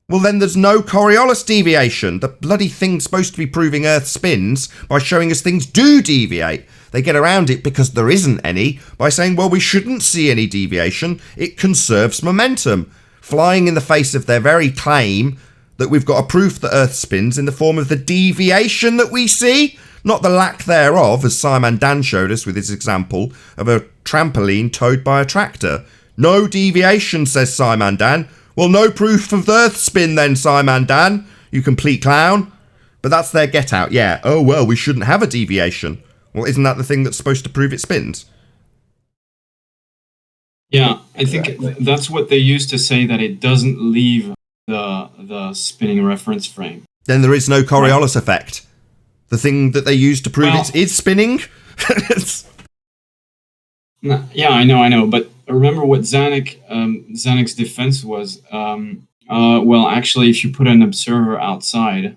Well, then there's no Coriolis deviation. The bloody thing's supposed to be proving Earth spins by showing us things do deviate. They get around it because there isn't any by saying, well, we shouldn't see any deviation. It conserves momentum, flying in the face of their very claim that we've got a proof that Earth spins in the form of the deviation that we see, not the lack thereof, as Simon Dan showed us with his example of a trampoline towed by a tractor. No deviation, says Simon Dan. Well, no proof of the Earth spin then, Simon Dan, you complete clown. But that's their get out, yeah. Oh, well, we shouldn't have a deviation. Well, isn't that the thing that's supposed to prove it spins? Yeah, I think that's what they use to say that it doesn't leave the spinning reference frame. Then there is no Coriolis effect. The thing that they use to prove it is spinning? Yeah, I know. But remember what Zanek's defense was? Well, actually, if you put an observer outside,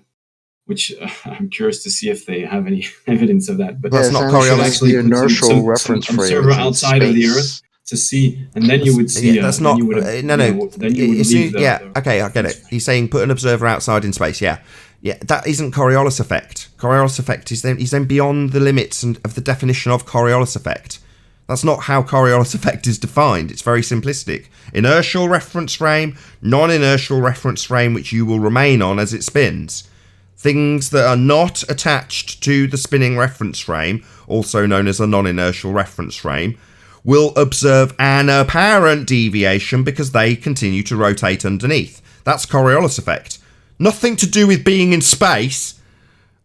which I'm curious to see if they have any evidence of that. But that's not Coriolis. Actually, the inertial reference frame observer outside of the Earth to see, and then you would see. Yeah, that's not. No. Then you would leave okay, I get it. He's saying put an observer outside in space. Yeah, that isn't Coriolis effect. Coriolis effect is then beyond the limits of the definition of Coriolis effect. That's not how Coriolis effect is defined. It's very simplistic. Inertial reference frame, non-inertial reference frame, which you will remain on as it spins. Things that are not attached to the spinning reference frame, also known as a non-inertial reference frame, will observe an apparent deviation because they continue to rotate underneath. That's Coriolis effect. Nothing to do with being in space.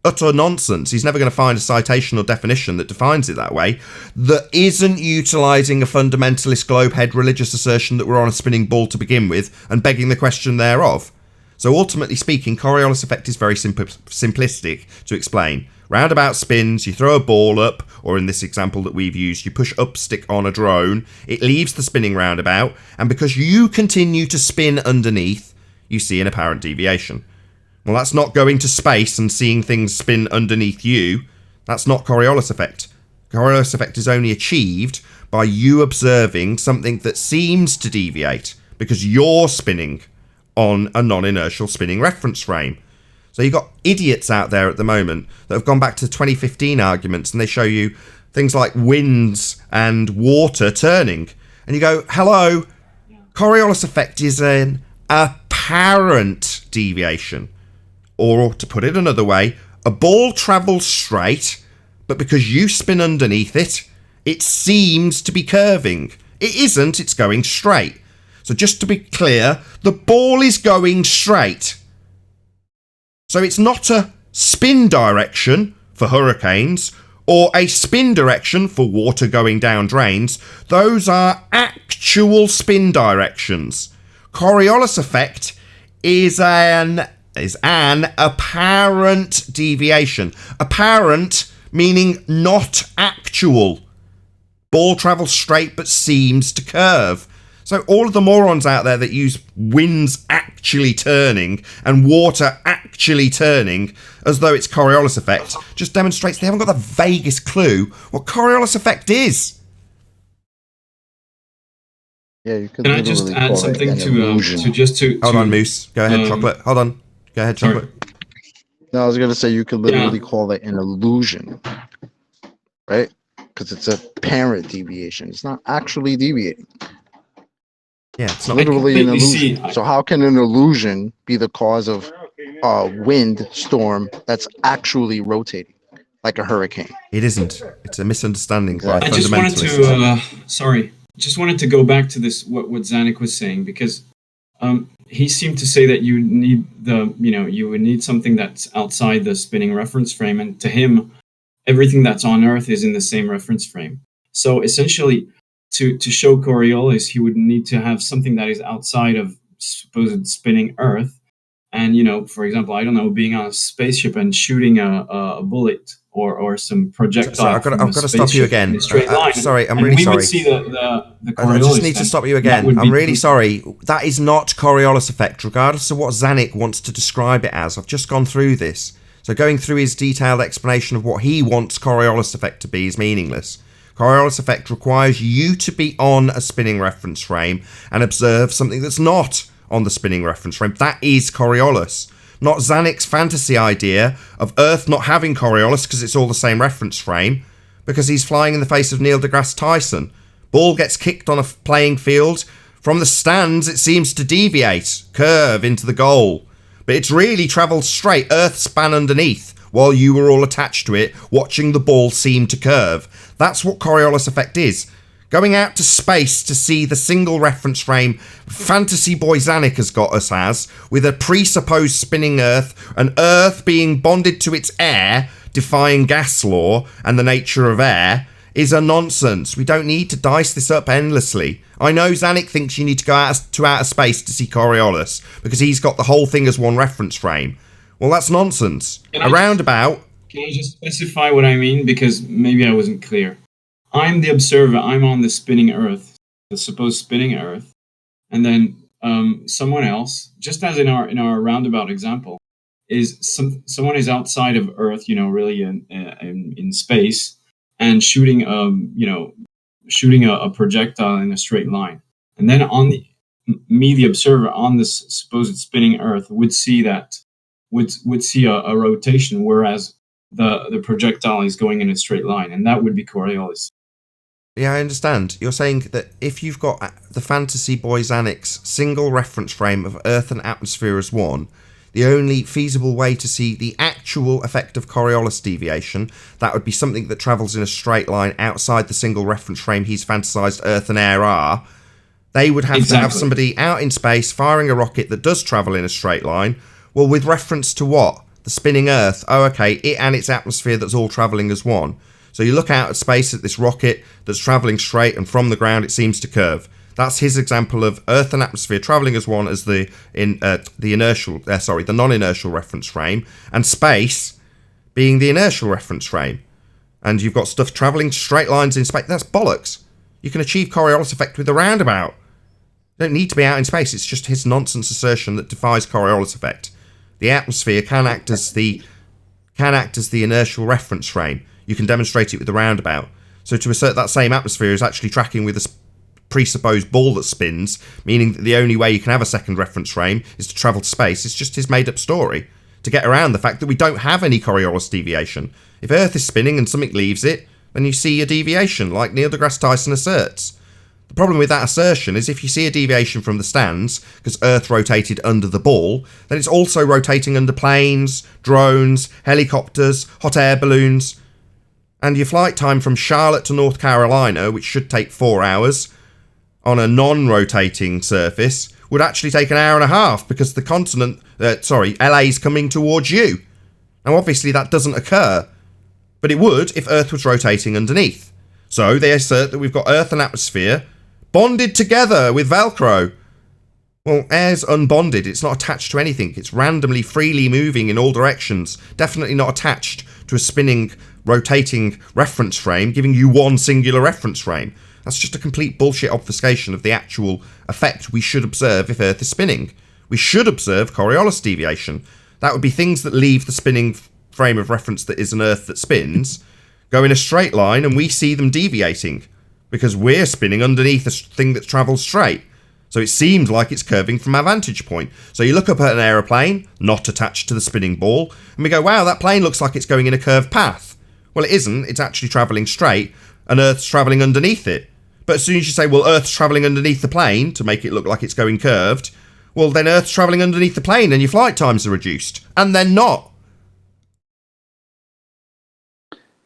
Utter nonsense. He's never going to find a citation or definition that defines it that way, that isn't utilising a fundamentalist globehead religious assertion that we're on a spinning ball to begin with and begging the question thereof. So ultimately speaking, Coriolis effect is very simplistic to explain. Roundabout spins, you throw a ball up, or in this example that we've used, you push up stick on a drone, it leaves the spinning roundabout, and because you continue to spin underneath, you see an apparent deviation. Well, that's not going to space and seeing things spin underneath you. That's not Coriolis effect. Coriolis effect is only achieved by you observing something that seems to deviate because you're spinning on a non-inertial spinning reference frame. So you've got idiots out there at the moment that have gone back to 2015 arguments, and they show you things like winds and water turning. And you go, hello, Coriolis effect is an apparent deviation. Or to put it another way, a ball travels straight, but because you spin underneath it, it seems to be curving. It isn't, it's going straight. So just to be clear, the ball is going straight. So it's not a spin direction for hurricanes or a spin direction for water going down drains. Those are actual spin directions. Coriolis effect is an apparent deviation. Apparent meaning not actual. Ball travels straight but seems to curve. So all of the morons out there that use winds actually turning and water actually turning as though it's Coriolis effect just demonstrates they haven't got the vaguest clue what Coriolis effect is. Yeah, you could. Can I just add something to Hold on, Moose. Go ahead, Chocolate. Hold on. Go ahead, Chocolate. No, I was gonna say you could literally call it an illusion, right? Because it's a parent deviation. It's not actually deviating. Yeah, it's literally an illusion. So how can an illusion be the cause of a wind storm that's actually rotating like a hurricane? It isn't. It's a misunderstanding by I just wanted to just wanted to go back to this what Zanuck was saying, because he seemed to say that you would need something that's outside the spinning reference frame, and to him everything that's on Earth is in the same reference frame. So essentially, to show Coriolis, he would need to have something that is outside of supposed spinning Earth. And, for example, I don't know, being on a spaceship and shooting a bullet or some projectile. Sorry, I've got to stop you again. In a straight line. Sorry, I'm really sorry. We would see the Coriolis. I just need to stop you again. I'm really sorry. That is not Coriolis effect, regardless of what Zanuck wants to describe it as. I've just gone through this. So going through his detailed explanation of what he wants Coriolis effect to be is meaningless. Coriolis effect requires you to be on a spinning reference frame and observe something that's not on the spinning reference frame. That is Coriolis. Not Zanuck's fantasy idea of Earth not having Coriolis because it's all the same reference frame, because he's flying in the face of Neil deGrasse Tyson. Ball gets kicked on a playing field. From the stands, it seems to deviate, curve into the goal. But it's really travelled straight, Earth span underneath, while you were all attached to it, watching the ball seem to curve. That's what Coriolis effect is. Going out to space to see the single reference frame Fantasy Boy Zanuck has got us as, with a presupposed spinning Earth, and Earth being bonded to its air, defying gas law and the nature of air, is a nonsense. We don't need to dice this up endlessly. I know Zanuck thinks you need to go out to outer space to see Coriolis, because he's got the whole thing as one reference frame. Well, that's nonsense. Can I just specify what I mean? Because maybe I wasn't clear. I'm the observer. I'm on the spinning Earth, the supposed spinning Earth, and then someone else, just as in our roundabout example, is someone is outside of Earth, really in space, and shooting a projectile in a straight line, and then the observer on this supposed spinning Earth would see a rotation, whereas the projectile is going in a straight line, and that would be Coriolis. Yeah, I understand. You're saying that if you've got the Fantasy Boy Zanuck's single reference frame of Earth and atmosphere as one, the only feasible way to see the actual effect of Coriolis deviation, that would be something that travels in a straight line outside the single reference frame he's fantasized Earth and air are. They would have to have somebody out in space firing a rocket that does travel in a straight line. Well, with reference to what? The spinning Earth. Oh, okay, it and its atmosphere that's all travelling as one. So you look out at space at this rocket that's travelling straight, and from the ground it seems to curve. That's his example of Earth and atmosphere travelling as one as the non-inertial reference frame, and space being the inertial reference frame. And you've got stuff travelling straight lines in space. That's bollocks. You can achieve Coriolis effect with a roundabout. You don't need to be out in space. It's just his nonsense assertion that defies Coriolis effect. The atmosphere can act as the inertial reference frame. You can demonstrate it with the roundabout. So to assert that same atmosphere is actually tracking with a presupposed ball that spins, meaning that the only way you can have a second reference frame is to travel to space, it's just his made-up story to get around the fact that we don't have any Coriolis deviation. If Earth is spinning and something leaves it, then you see a deviation, like Neil deGrasse Tyson asserts. The problem with that assertion is if you see a deviation from the stands, because Earth rotated under the ball, then it's also rotating under planes, drones, helicopters, hot air balloons, and your flight time from Charlotte to North Carolina, which should take 4 hours, on a non-rotating surface, would actually take an hour and a half because the continent, LA's coming towards you. Now obviously that doesn't occur, but it would if Earth was rotating underneath. So they assert that we've got Earth and atmosphere bonded together with Velcro. Well, air's unbonded, it's not attached to anything, it's randomly, freely moving in all directions, definitely not attached to a spinning, rotating reference frame, giving you one singular reference frame. That's just a complete bullshit obfuscation of the actual effect we should observe if Earth is spinning. We should observe Coriolis deviation. That would be things that leave the spinning frame of reference that is an Earth that spins, go in a straight line, and we see them deviating, because we're spinning underneath a thing that travels straight. So it seems like it's curving from our vantage point. So you look up at an aeroplane, not attached to the spinning ball, and we go, wow, that plane looks like it's going in a curved path. Well, it isn't. It's actually travelling straight, and Earth's travelling underneath it. But as soon as you say, well, Earth's travelling underneath the plane to make it look like it's going curved, well, then Earth's travelling underneath the plane and your flight times are reduced. And they're not.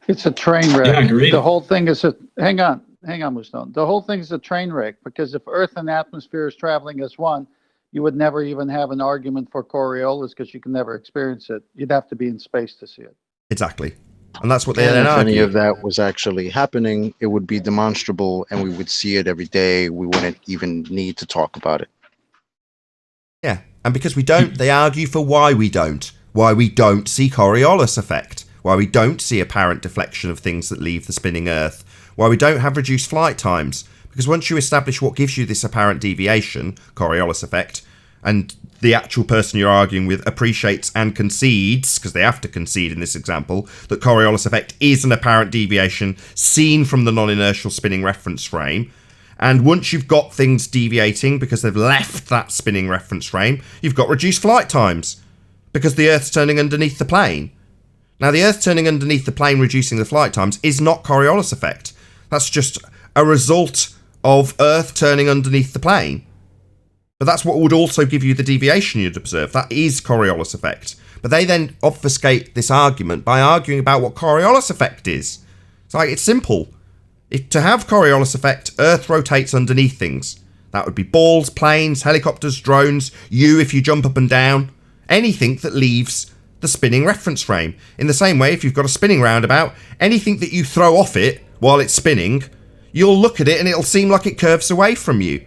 It's a train wreck. Yeah, I agree. The whole thing is hang on, Mustone. The whole thing is a train wreck, because if Earth and atmosphere is traveling as one, you would never even have an argument for Coriolis because you can never experience it. You'd have to be in space to see it. Exactly. And that's what they And then if any argue. of that was actually happening, it would be demonstrable and we would see it every day. We wouldn't even need to talk about it. Yeah, and because we don't, they argue for why we don't see Coriolis effect, why we don't see apparent deflection of things that leave the spinning Earth, why we don't have reduced flight times. Because once you establish what gives you this apparent deviation, Coriolis effect, and the actual person you're arguing with appreciates and concedes, because they have to concede in this example, that Coriolis effect is an apparent deviation seen from the non-inertial spinning reference frame. And once you've got things deviating because they've left that spinning reference frame, you've got reduced flight times because the Earth's turning underneath the plane. Now, the Earth turning underneath the plane reducing the flight times is not Coriolis effect. That's just a result of Earth turning underneath the plane. But that's what would also give you the deviation you'd observe. That is Coriolis effect. But they then obfuscate this argument by arguing about what Coriolis effect is. It's like, it's simple. To have Coriolis effect, Earth rotates underneath things. That would be balls, planes, helicopters, drones, you if you jump up and down. Anything that leaves the spinning reference frame. In the same way, if you've got a spinning roundabout, anything that you throw off it while it's spinning, you'll look at it and it'll seem like it curves away from you,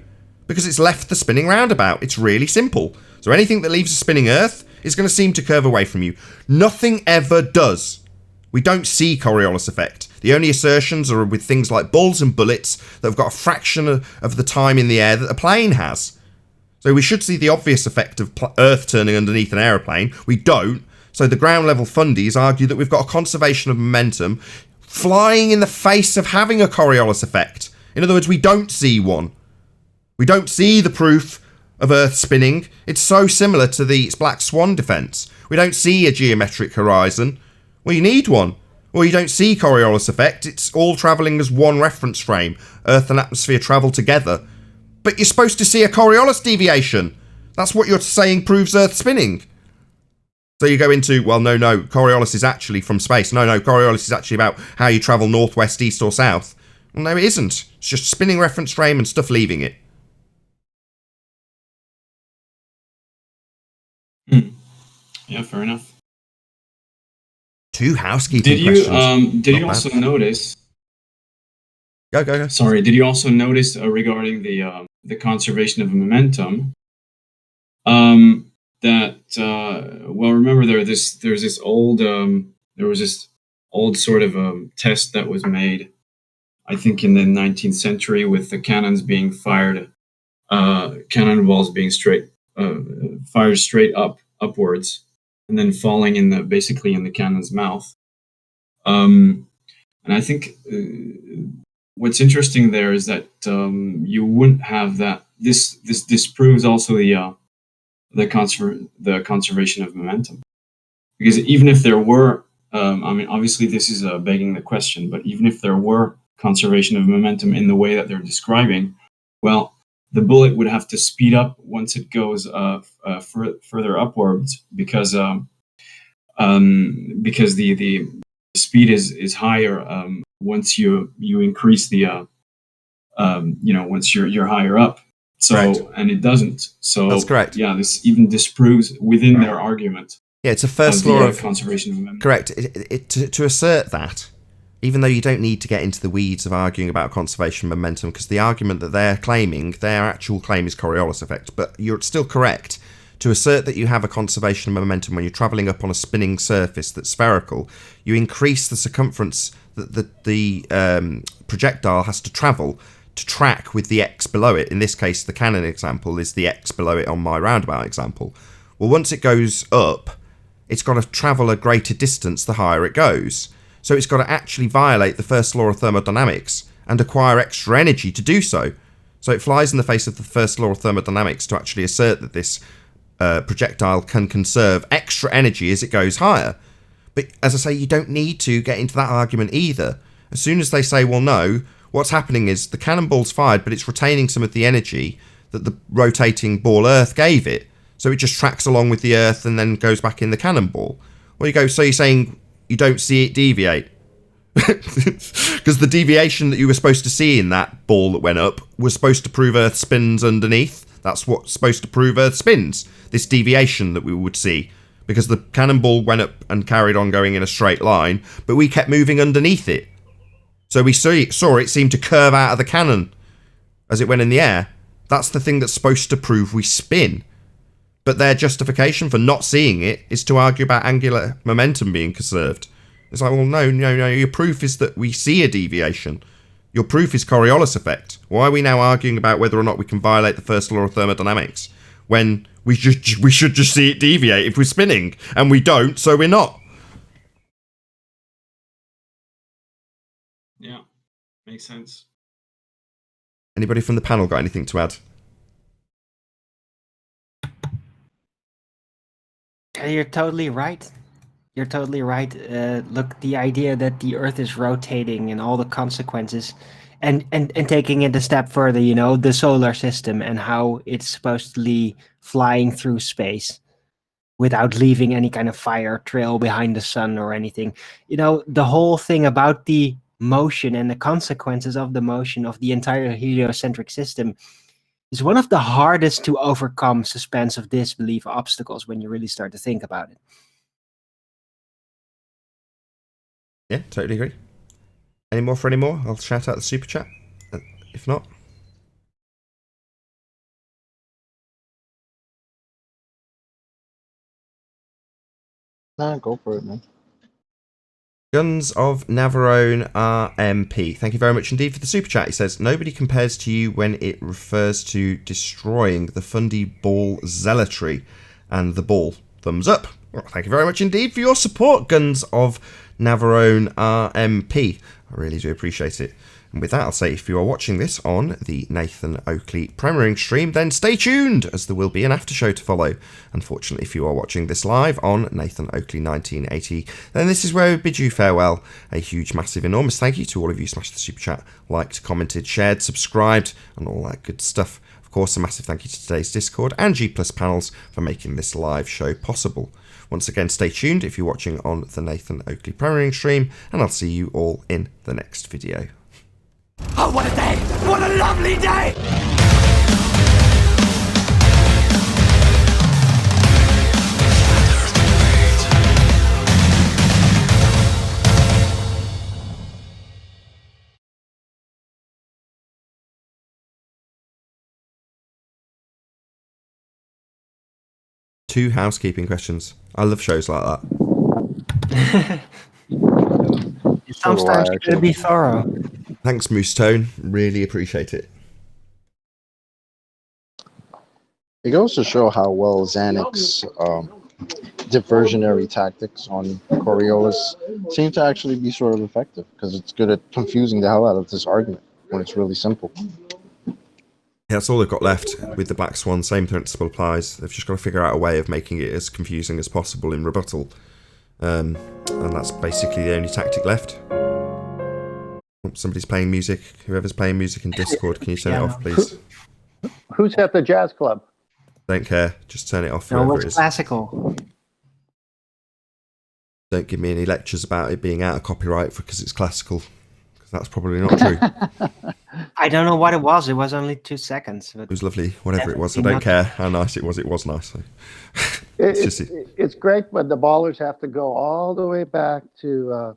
because it's left the spinning roundabout. It's really simple. So anything that leaves a spinning Earth is going to seem to curve away from you. Nothing ever does. We don't see Coriolis effect. The only assertions are with things like balls and bullets that have got a fraction of the time in the air that a plane has. So we should see the obvious effect of Earth turning underneath an aeroplane. We don't. So the ground level fundies argue that we've got a conservation of momentum flying in the face of having a Coriolis effect. In other words, we don't see one. We don't see the proof of Earth spinning. It's so similar to the Black Swan defense. We don't see a geometric horizon. Well, you need one. Well, you don't see Coriolis effect. It's all travelling as one reference frame. Earth and atmosphere travel together. But you're supposed to see a Coriolis deviation. That's what you're saying proves Earth spinning. So you go into, well, no, Coriolis is actually from space. No, Coriolis is actually about how you travel north, west, east or south. Well, no, it isn't. It's just spinning reference frame and stuff leaving it. Yeah, fair enough. 2 housekeeping questions. Did you also notice? Go. Sorry, did you also notice regarding the conservation of momentum? Remember there was this old sort of test that was made, I think in the 19th century, with the cannons being fired, cannonballs being fired straight upwards, and then falling basically in the cannon's mouth. And I think what's interesting there is that you wouldn't have that. This disproves also the conservation of momentum, because even if there were, I mean, obviously this is begging the question, but even if there were conservation of momentum in the way that they're describing, well, the bullet would have to speed up once it goes further upwards, because the speed is higher once you increase the once you're higher up. So right. And it doesn't. So that's correct. Yeah, this even disproves within their argument. Yeah, it's a first law of conservation of momentum. Correct. To assert that, even though you don't need to get into the weeds of arguing about conservation of momentum, because the argument that they're claiming, their actual claim is Coriolis effect, but you're still correct. To assert that you have a conservation of momentum when you're travelling up on a spinning surface that's spherical, you increase the circumference that the projectile has to travel to track with the x below it. In this case, the cannon example is the x below it on my roundabout example. Well, once it goes up, it's got to travel a greater distance the higher it goes. So it's got to actually violate the first law of thermodynamics and acquire extra energy to do so. So it flies in the face of the first law of thermodynamics to actually assert that this projectile can conserve extra energy as it goes higher. But as I say, you don't need to get into that argument either. As soon as they say, well, no, what's happening is the cannonball's fired, but it's retaining some of the energy that the rotating ball Earth gave it. So it just tracks along with the Earth and then goes back in the cannonball. Well, you go, so you're saying you don't see it deviate? Because the deviation that you were supposed to see in that ball that went up was supposed to prove Earth spins underneath. That's what's supposed to prove Earth spins, this deviation that we would see. Because the cannonball went up and carried on going in a straight line, but we kept moving underneath it. So we saw it seem to curve out of the cannon as it went in the air. That's the thing that's supposed to prove we spin. But their justification for not seeing it is to argue about angular momentum being conserved. It's like, well, no, your proof is that we see a deviation. Your proof is Coriolis effect. Why are we now arguing about whether or not we can violate the first law of thermodynamics when we should just see it deviate if we're spinning, and we don't, so we're not? Yeah, makes sense. Anybody from the panel got anything to add? You're totally right. You're totally right. Look, the idea that the Earth is rotating and all the consequences, and taking it a step further, the solar system and how it's supposedly flying through space without leaving any kind of fire trail behind the sun or anything. The whole thing about the motion and the consequences of the motion of the entire heliocentric system is one of the hardest to overcome suspense of disbelief obstacles when you really start to think about it. Yeah, totally agree. Any more for any more? I'll shout out the super chat. If not, nah, go for it, man. Guns of Navarone RMP. Thank you very much indeed for the super chat. He says, nobody compares to you when it refers to destroying the fundy ball zealotry and the ball. Thumbs up. Well, thank you very much indeed for your support, Guns of Navarone RMP. I really do appreciate it. And with that, I'll say if you are watching this on the Nathan Oakley premiering stream, then stay tuned, as there will be an after show to follow. Unfortunately, if you are watching this live on Nathan Oakley 1980, then this is where we bid you farewell. A huge, massive, enormous thank you to all of you smashed the super chat, liked, commented, shared, subscribed, and all that good stuff. Of course, a massive thank you to today's Discord and G+ panels for making this live show possible. Once again, stay tuned if you're watching on the Nathan Oakley premiering stream, and I'll see you all in the next video. Oh, what a day! What a lovely day! Two housekeeping questions. I love shows like that. Sometimes you gotta be thorough. Thanks, Moose Tone. Really appreciate it. It goes to show how well Xanax diversionary tactics on Coriolis seem to actually be sort of effective because it's good at confusing the hell out of this argument when it's really simple. Yeah, that's all they've got left with the Black Swan. Same principle applies. They've just got to figure out a way of making it as confusing as possible in rebuttal. And that's basically the only tactic left. Oh, somebody's playing music. Whoever's playing music in Discord, can you turn it off, please? Who's at the jazz club? Don't care. Just turn it off. No, Whoever it's it is. classical. Don't give me any lectures about it being out of copyright because it's classical. Because that's probably not true. I don't know what it was. It was only 2 seconds. But it was lovely. Whatever it was. I don't care how nice it was. It was nice. So. It's great, but the ballers have to go all the way back to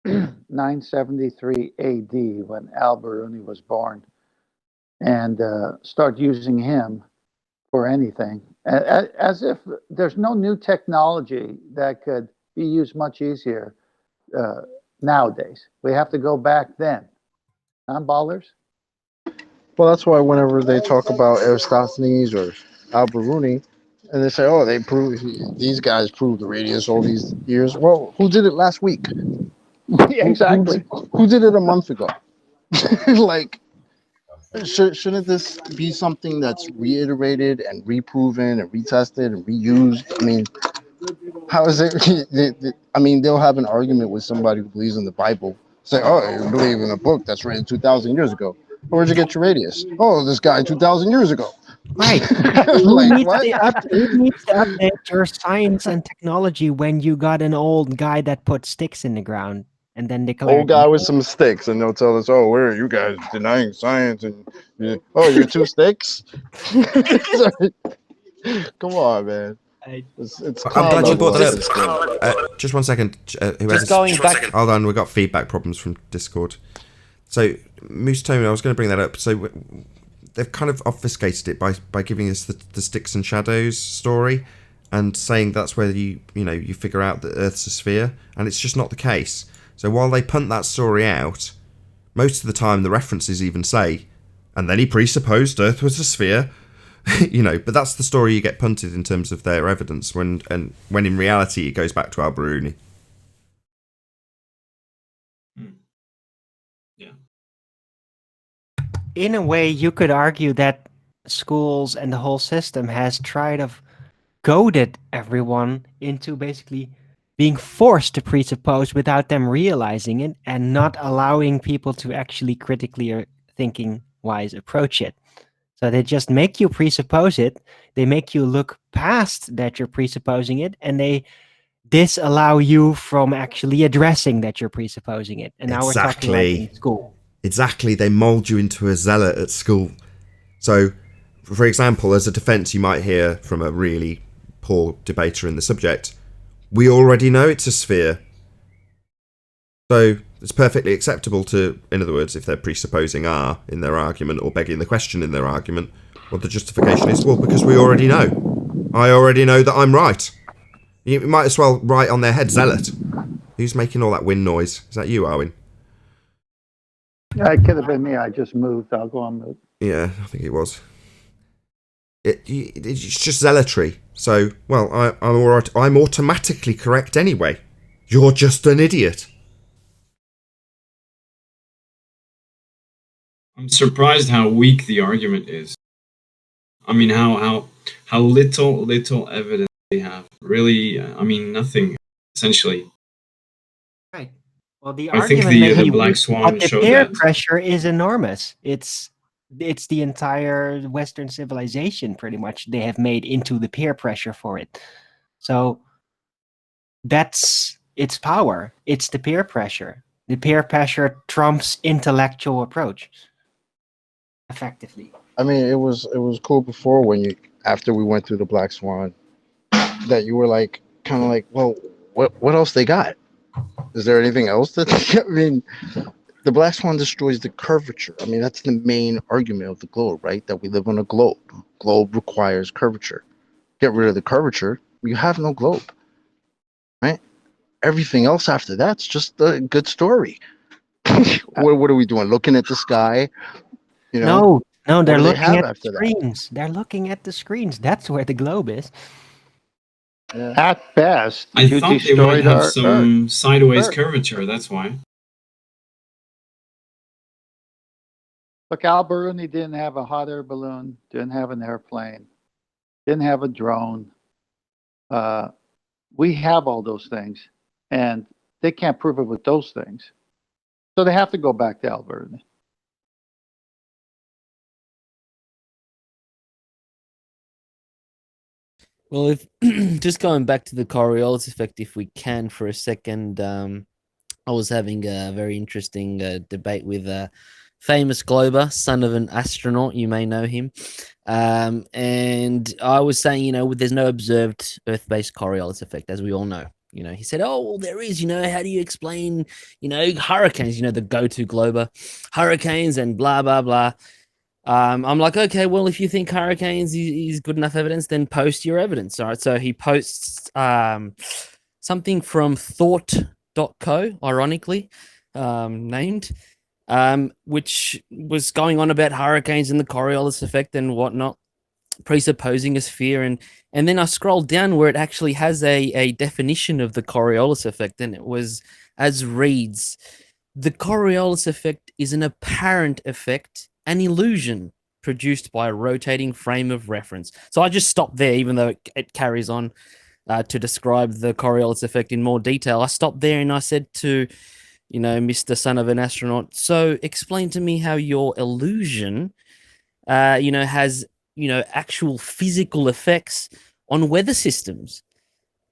973 AD when Al-Biruni was born and start using him for anything. As if there's no new technology that could be used much easier nowadays. We have to go back then. Huh, ballers? Well, that's why whenever they talk about Aristophanes or Al-Biruni, and they say, "Oh, these guys proved the radius all these years." Well, who did it last week? Yeah, exactly. Who did it a month ago? Like, shouldn't this be something that's reiterated and reproven and retested and reused? I mean, how is it? I mean, they'll have an argument with somebody who believes in the Bible. Say, "Oh, you believe in a book that's written 2,000 years ago. Where'd you get your radius?" "Oh, this guy 2,000 years ago." Right. Like, what? You need to update your science and technology when you got an old guy that put sticks in the ground and then declared. Old guy with some sticks, and they'll tell us, "Oh, where are you guys denying science?" And "Oh, you're 2 sticks." Come on, man. It's I'm glad you brought that up. Just 1 second. Just going back. Hold on, we've got feedback problems from Discord. So, Moose Tony, I was going to bring that up. So, they've kind of obfuscated it by giving us the Sticks and Shadows story and saying that's where you figure out that Earth's a sphere, and it's just not the case. So while they punt that story out, most of the time the references even say, "And then he presupposed Earth was a sphere," but that's the story you get punted in terms of their evidence when in reality it goes back to Al-Biruni. In a way, you could argue that schools and the whole system has tried to goaded everyone into basically being forced to presuppose without them realizing it and not allowing people to actually critically or thinking wise approach it. So they just make you presuppose it. They make you look past that you're presupposing it, and they disallow you from actually addressing that you're presupposing it. And now we're talking about in school. Exactly, they mold you into a zealot at school. So, for example, as a defense, you might hear from a really poor debater in the subject, "We already know it's a sphere." So, it's perfectly acceptable to, in other words, if they're presupposing R in their argument or begging the question in their argument, what the justification is, well, because we already know. I already know that I'm right. You might as well write on their head, zealot. Who's making all that wind noise? Is that you, Arwin? Yeah, it could have been me. I just moved. I'll go on mute. Yeah, I think it was. It's just zealotry. So, well, I'm automatically correct anyway. You're just an idiot. I'm surprised how weak the argument is. I mean, how little evidence they have. Really, I mean, nothing, essentially. Right. Well, the I think argument the Black Swan the showed peer that. pressure is enormous. It's the entire Western civilization, pretty much, they have made into the peer pressure for it. So that's its power. It's the peer pressure. The peer pressure trumps intellectual approach. Effectively. I mean, it was cool before after we went through the Black Swan, that you were like, kind of like, well, what else they got? Is there anything else that I mean, the Black Swan destroys the curvature. I mean, that's the main argument of the globe, right? That we live on a globe. Globe requires curvature. Get rid of the curvature, you have no globe, right? Everything else after that's just a good story. What are we doing? Looking at the sky? No, they're looking at the after screens. They're looking at the screens. That's where the globe is. At best, I you thought they destroyed might have our some sideways Earth. curvature. That's why. Look, Al-Biruni didn't have a hot air balloon, didn't have an airplane, didn't have a drone. We have all those things, and they can't prove it with those things. So they have to go back to Al-Biruni. Well, if just going back to the Coriolis effect, if we can for a second, I was having a very interesting debate with a famous glober, son of an astronaut. You may know him. And I was saying, there's no observed Earth-based Coriolis effect, as we all know. He said, oh, well, there is, how do you explain, hurricanes, the go-to glober, hurricanes and blah, blah, blah. I'm like, okay, well, if you think hurricanes is good enough evidence, then post your evidence. All right. So he posts something from thought.co, ironically named, which was going on about hurricanes and the Coriolis effect and whatnot, presupposing a sphere. And then I scrolled down where it actually has a definition of the Coriolis effect, and it was as reads: the Coriolis effect is an apparent effect, an illusion produced by a rotating frame of reference. So I just stopped there, even though it carries on to describe the Coriolis effect in more detail. I stopped there and I said to, Mr. Son of an Astronaut, so explain to me how your illusion, has, actual physical effects on weather systems.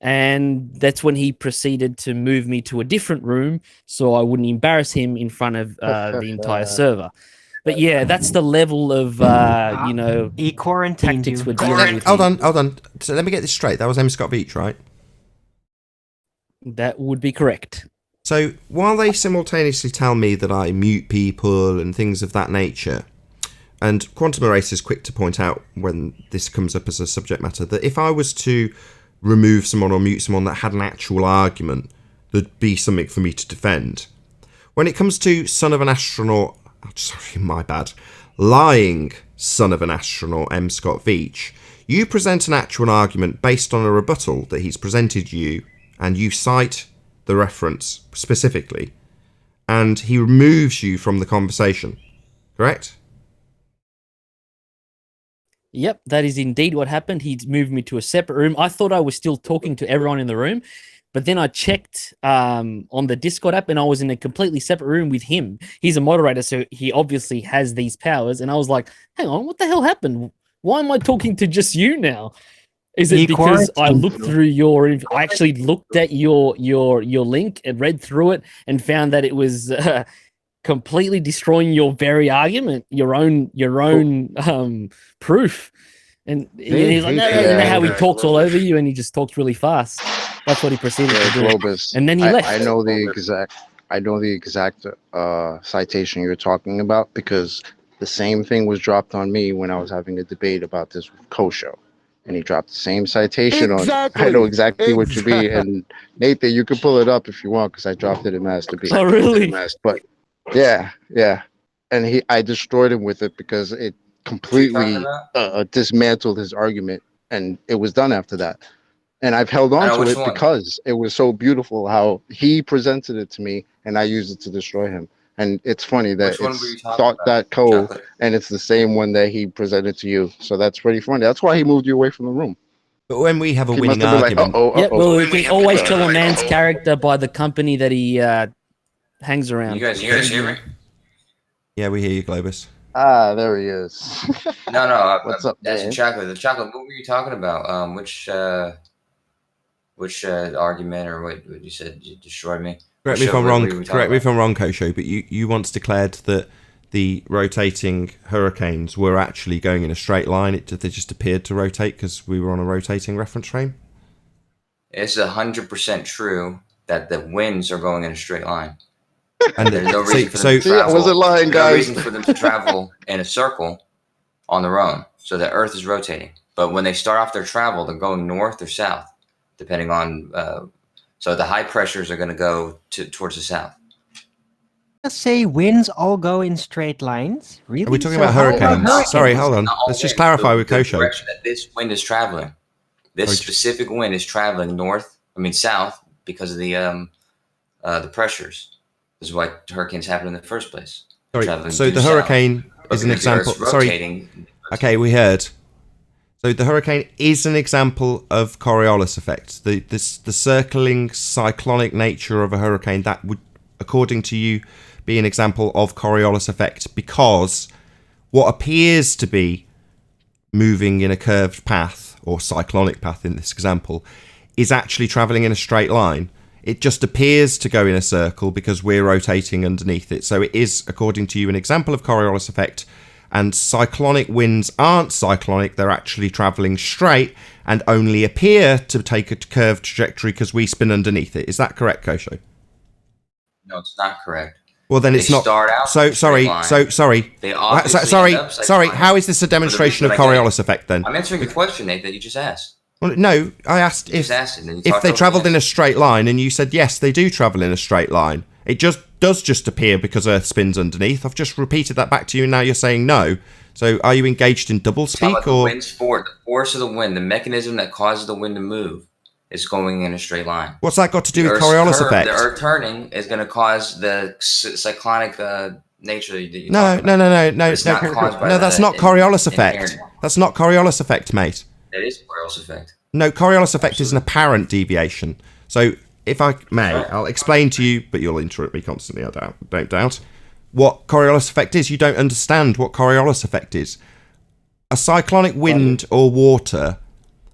And that's when he proceeded to move me to a different room so I wouldn't embarrass him in front of the entire server. But yeah, that's the level of, he quarantined tactics you. we're dealing with. Hold on. So let me get this straight. That was M. Scott Veach, right? That would be correct. So while they simultaneously tell me that I mute people and things of that nature, and Quantum Erase is quick to point out when this comes up as a subject matter, that if I was to remove someone or mute someone that had an actual argument, there'd be something for me to defend. When it comes to son of an astronaut, lying son of an astronaut, M. Scott Veach, you present an actual argument based on a rebuttal that he's presented you, and you cite the reference specifically, and he removes you from the conversation, correct? Yep, that is indeed what happened. He moved me to a separate room. I thought I was still talking to everyone in the room, but then I checked on the Discord app and I was in a completely separate room with him. He's a moderator, so he obviously has these powers. And I was like, hang on, what the hell happened? Why am I talking to just you now? Is it because I looked through I actually looked at your link and read through it and found that it was completely destroying your very argument, your own proof. And he's like, no, you know how he talks all over you and he just talks really fast. That's what he proceeded to do. Globus, and then he left. I know the exact citation you're talking about, because the same thing was dropped on me when I was having a debate about this with Kosho. And he dropped the same citation on. I know exactly what you mean. And Nathan, you can pull it up if you want, because I dropped it in Mass Debate. Oh, really? But yeah. And I destroyed him with it because it completely dismantled his argument, and it was done after that. And I've held on to it because it was so beautiful how he presented it to me, and I used it to destroy him. And it's funny that it's thought.co, and it's the same one that he presented to you. So that's pretty funny. That's why he moved you away from the room. But when we have a winning argument... well, we can always tell a man's character by the company that he hangs around. You guys hear me? Yeah, we hear you, Globus. Ah, there he is. No. What's up, that's man? Chocolate. The Chocolate, what were you talking about? Which argument or what you said you destroyed me? Correct me if I'm wrong, Kosho, but you once declared that the rotating hurricanes were actually going in a straight line. They just appeared to rotate because we were on a rotating reference frame. It's 100% true that the winds are going in a straight line. And there's no reason for them to travel. I wasn't lying, guys. No reason for them to travel in a circle on their own. So the Earth is rotating. But when they start off their travel, they're going north or south, depending on. So the high pressures are going to go towards the south. Say winds all go in straight lines? Really? Are we talking about hurricanes? Sorry, hold on. Let's just clarify with Kosho. The direction that this wind is traveling This specific wind is traveling south because of the pressures. This is why hurricanes happen in the first place. Sorry, so the hurricane is an example. Sorry. Okay, we heard. So the hurricane is an example of Coriolis effect. The circling cyclonic nature of a hurricane, that would, according to you, be an example of Coriolis effect, because what appears to be moving in a curved path, or cyclonic path in this example, is actually travelling in a straight line. It just appears to go in a circle because we're rotating underneath it. So it is, according to you, an example of Coriolis effect. And cyclonic winds aren't cyclonic, they're actually travelling straight and only appear to take a curved trajectory because we spin underneath it. Is that correct, Kosho? No, it's not correct. Well, then it's not. Sorry. How is this a demonstration of Coriolis effect then? I'm answering the question, Nate, that you just asked. Well, no, I asked if they travelled in a straight line, and you said yes, they do travel in a straight line. It does just appear because Earth spins underneath. I've just repeated that back to you, and now you're saying no. So are you engaged in double speak, or the wind's force? The force of the wind, the mechanism that causes the wind to move, is going in a straight line. What's that got to do with Coriolis effect? The Earth turning is going to cause the cyclonic nature that you No. That's not Coriolis effect. That's not Coriolis effect, mate. It is Coriolis effect. No, Coriolis effect is an apparent deviation. So, if I may, I'll explain to you, but you'll interrupt me constantly, I don't doubt, what Coriolis effect is. You don't understand what Coriolis effect is. A cyclonic wind or water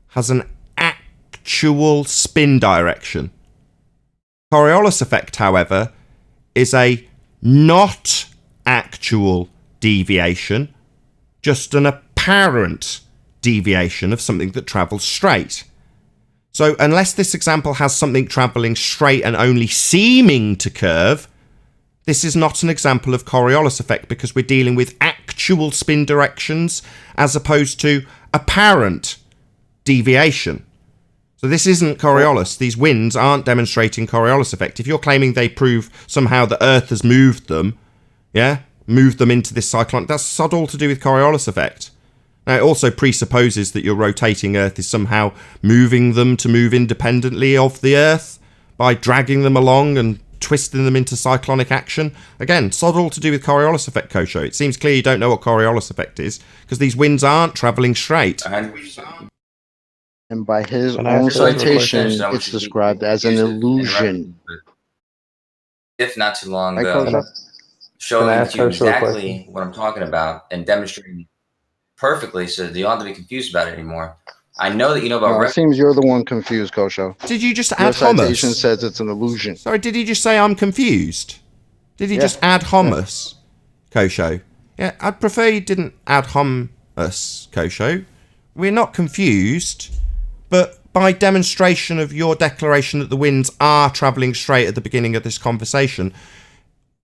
has an actual spin direction. Coriolis effect, however, is a not actual deviation, just an apparent deviation of something that travels straight. So unless this example has something travelling straight and only seeming to curve, this is not an example of Coriolis effect, because we're dealing with actual spin directions as opposed to apparent deviation. So this isn't Coriolis. These winds aren't demonstrating Coriolis effect. If you're claiming they prove somehow the Earth has moved them, moved them into this cyclone, that's sod all to do with Coriolis effect. Now, it also presupposes that your rotating Earth is somehow moving them to move independently of the Earth by dragging them along and twisting them into cyclonic action. Again, sod all to do with Coriolis effect, Kosho. It seems clear you don't know what Coriolis effect is, because these winds aren't travelling straight. And by his own citation, it's described as an illusion. If not too long ago, showing you exactly what I'm talking about and demonstrating perfectly, so you don't have to be confused about it anymore. I know that you know about. It seems you're the one confused, Kosho. Did you just add Your hummus? citation says it's an illusion. Sorry, did he just say I'm confused? Did he just add hummus, Kosho? Yeah, I'd prefer you didn't add hummus, Kosho. We're not confused, but by demonstration of your declaration that the winds are travelling straight at the beginning of this conversation,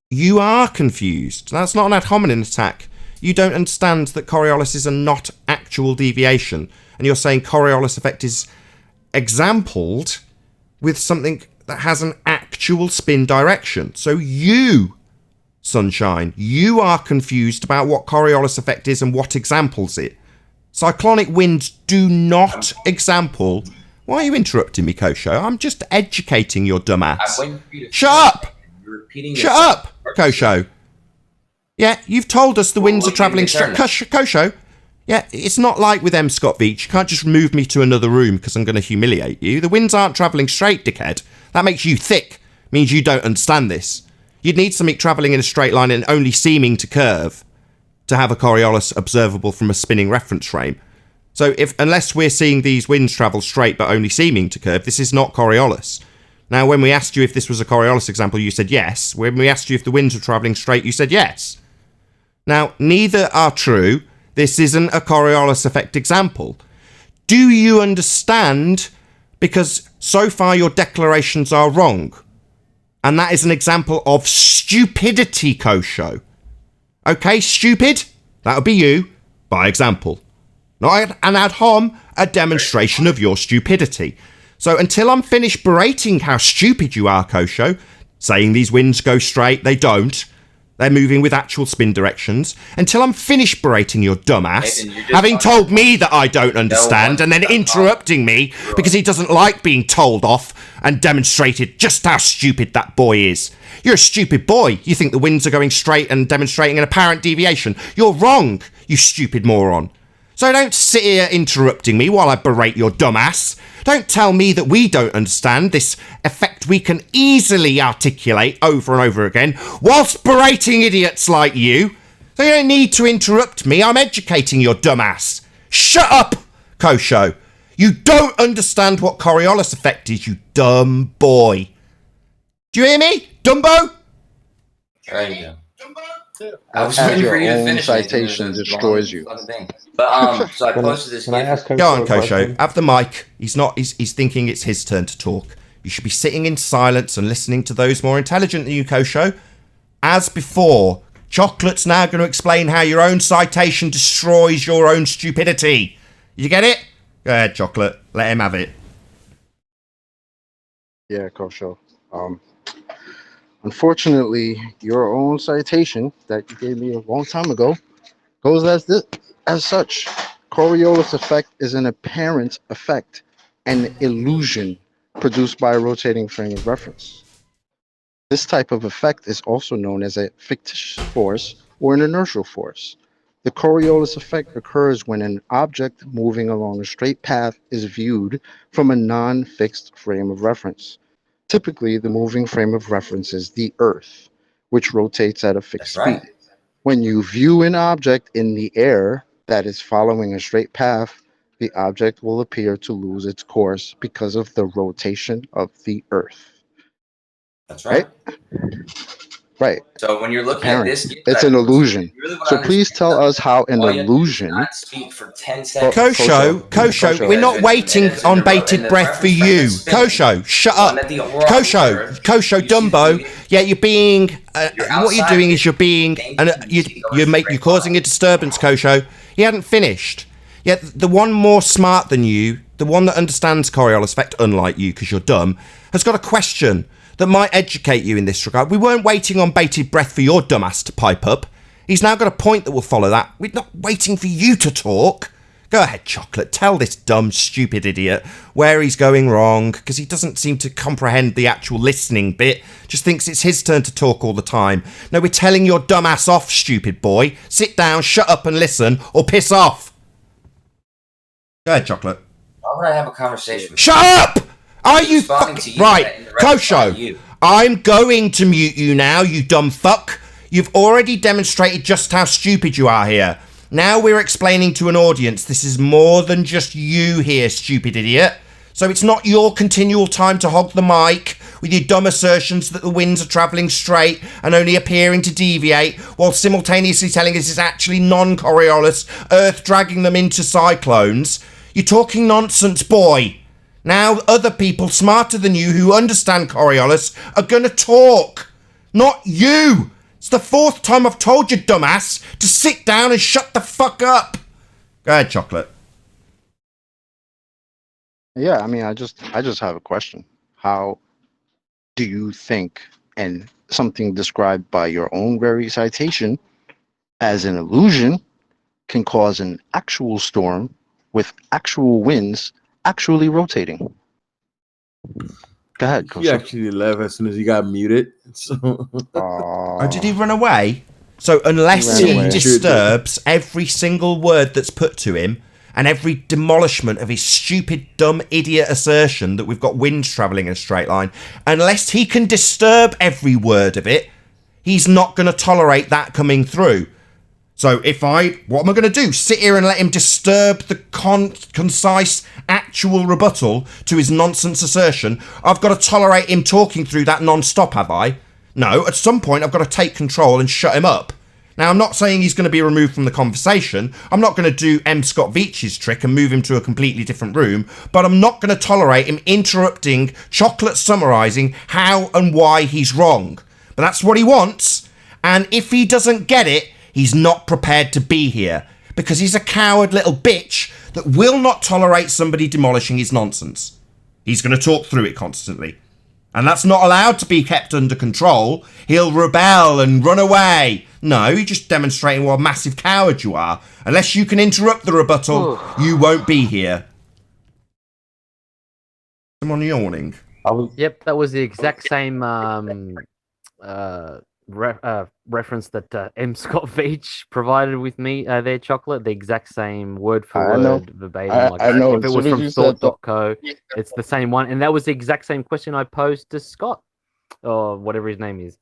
you are confused. That's not an ad hominem attack. You don't understand that Coriolis is a not actual deviation, and you're saying Coriolis effect is exampled with something that has an actual spin direction. So you, Sunshine, you are confused about what Coriolis effect is and what examples it. Cyclonic winds do not example. Why are you interrupting me, Kosho? I'm just educating your dumb ass. Shut up! Shut up, Kosho. Yeah, you've told us the winds are travelling straight. Kosho, yeah, it's not like with M. Scott Veach. You can't just move me to another room because I'm going to humiliate you. The winds aren't travelling straight, dickhead. That makes you thick. Means you don't understand this. You'd need something travelling in a straight line and only seeming to curve to have a Coriolis observable from a spinning reference frame. So unless we're seeing these winds travel straight but only seeming to curve, this is not Coriolis. Now, when we asked you if this was a Coriolis example, you said yes. When we asked you if the winds were travelling straight, you said yes. Now, neither are true. This isn't a Coriolis effect example. Do you understand? Because so far your declarations are wrong. And that is an example of stupidity, Kosho. Okay, stupid? That would be you, by example. Not an ad hom, a demonstration of your stupidity. So until I'm finished berating how stupid you are, Kosho, saying these winds go straight, they don't, They're moving with actual spin directions until I'm finished berating your dumbass, Nathan, having told me that I don't understand and then interrupting me because he doesn't like being told off and demonstrated just how stupid that boy is. You're a stupid boy. You think the winds are going straight and demonstrating an apparent deviation. You're wrong, you stupid moron. So don't sit here interrupting me while I berate your dumbass. Don't tell me that we don't understand this effect we can easily articulate over and over again whilst berating idiots like you. So you don't need to interrupt me. I'm educating your dumbass. Shut up, Kosho. You don't understand what Coriolis effect is, you dumb boy. Do you hear me, Dumbo? There you go. I was waiting for you to finish. Citation destroys you. But so I posted this. Go on, Kosho. Have the mic. He's thinking it's his turn to talk. You should be sitting in silence and listening to those more intelligent than you, Kosho. As before, Chocolate's now going to explain how your own citation destroys your own stupidity. You get it? Go ahead, Chocolate. Let him have it. Yeah, Kosho. Unfortunately, your own citation that you gave me a long time ago goes as such. Coriolis effect is an apparent effect, an illusion produced by a rotating frame of reference. This type of effect is also known as a fictitious force or an inertial force. The Coriolis effect occurs when an object moving along a straight path is viewed from a non-fixed frame of reference. Typically, the moving frame of reference is the Earth, which rotates at a fixed speed. When you view an object in the air that is following a straight path, the object will appear to lose its course because of the rotation of the Earth. That's right. Right. So when you're looking at this, it's an illusion. So please tell us how an illusion. Speak for 10 seconds. Kosho, we're not waiting on bated breath for you. Kosho, shut up. Kosho, Dumbo. Yeah, you're being. What you're doing is you're being, and you're causing a disturbance, Kosho. He hadn't finished. Yet the one more smart than you, the one that understands Coriolis effect, unlike you, because you're dumb, has got a question that might educate you in this regard. We weren't waiting on bated breath for your dumbass to pipe up. He's now got a point that will follow that. We're not waiting for you to talk. Go ahead, Chocolate. Tell this dumb, stupid idiot where he's going wrong, because he doesn't seem to comprehend the actual listening bit. Just thinks it's his turn to talk all the time. No, we're telling your dumbass off, stupid boy. Sit down, shut up and listen, or piss off. Go ahead, Chocolate. Why would I have a conversation with Shut up! Are you fucking... Right, Kosho, I'm going to mute you now, you dumb fuck. You've already demonstrated just how stupid you are here. Now we're explaining to an audience this is more than just you here, stupid idiot. So it's not your continual time to hog the mic with your dumb assertions that the winds are travelling straight and only appearing to deviate, while simultaneously telling us it's actually non-Coriolis, Earth dragging them into cyclones. You're talking nonsense, boy. Now other people smarter than you who understand Coriolis are going to talk. Not you. It's the fourth time I've told you, dumbass, to sit down and shut the fuck up. Go ahead, Chocolate. Yeah, I mean, I just have a question. How do you think, and something described by your own very citation as an illusion can cause an actual storm with actual winds actually rotating? Go ahead, He actually left as soon as he got muted. So. Oh, did he run away? So unless he disturbs every single word that's put to him and every demolishment of his stupid, dumb, idiot assertion that we've got winds travelling in a straight line, unless he can disturb every word of it, he's not going to tolerate that coming through. So what am I going to do? Sit here and let him disturb the concise, actual rebuttal to his nonsense assertion? I've got to tolerate him talking through that non-stop, have I? No, at some point I've got to take control and shut him up. Now, I'm not saying he's going to be removed from the conversation. I'm not going to do M. Scott Veitch's trick and move him to a completely different room, but I'm not going to tolerate him interrupting, Chocolate summarising how and why he's wrong. But that's what he wants, and if he doesn't get it, he's not prepared to be here, because he's a coward little bitch that will not tolerate somebody demolishing his nonsense. He's going to talk through it constantly. And that's not allowed to be kept under control. He'll rebel and run away. No, you're just demonstrating what a massive coward you are. Unless you can interrupt the rebuttal, you won't be here. Someone yawning. Yep, that was the exact same reference that M. Scott Veach provided with me. Their chocolate, the exact same word for word, verbatim. I know. If it was from thought.co, it's the same one. And that was the exact same question I posed to Scott, or whatever his name is.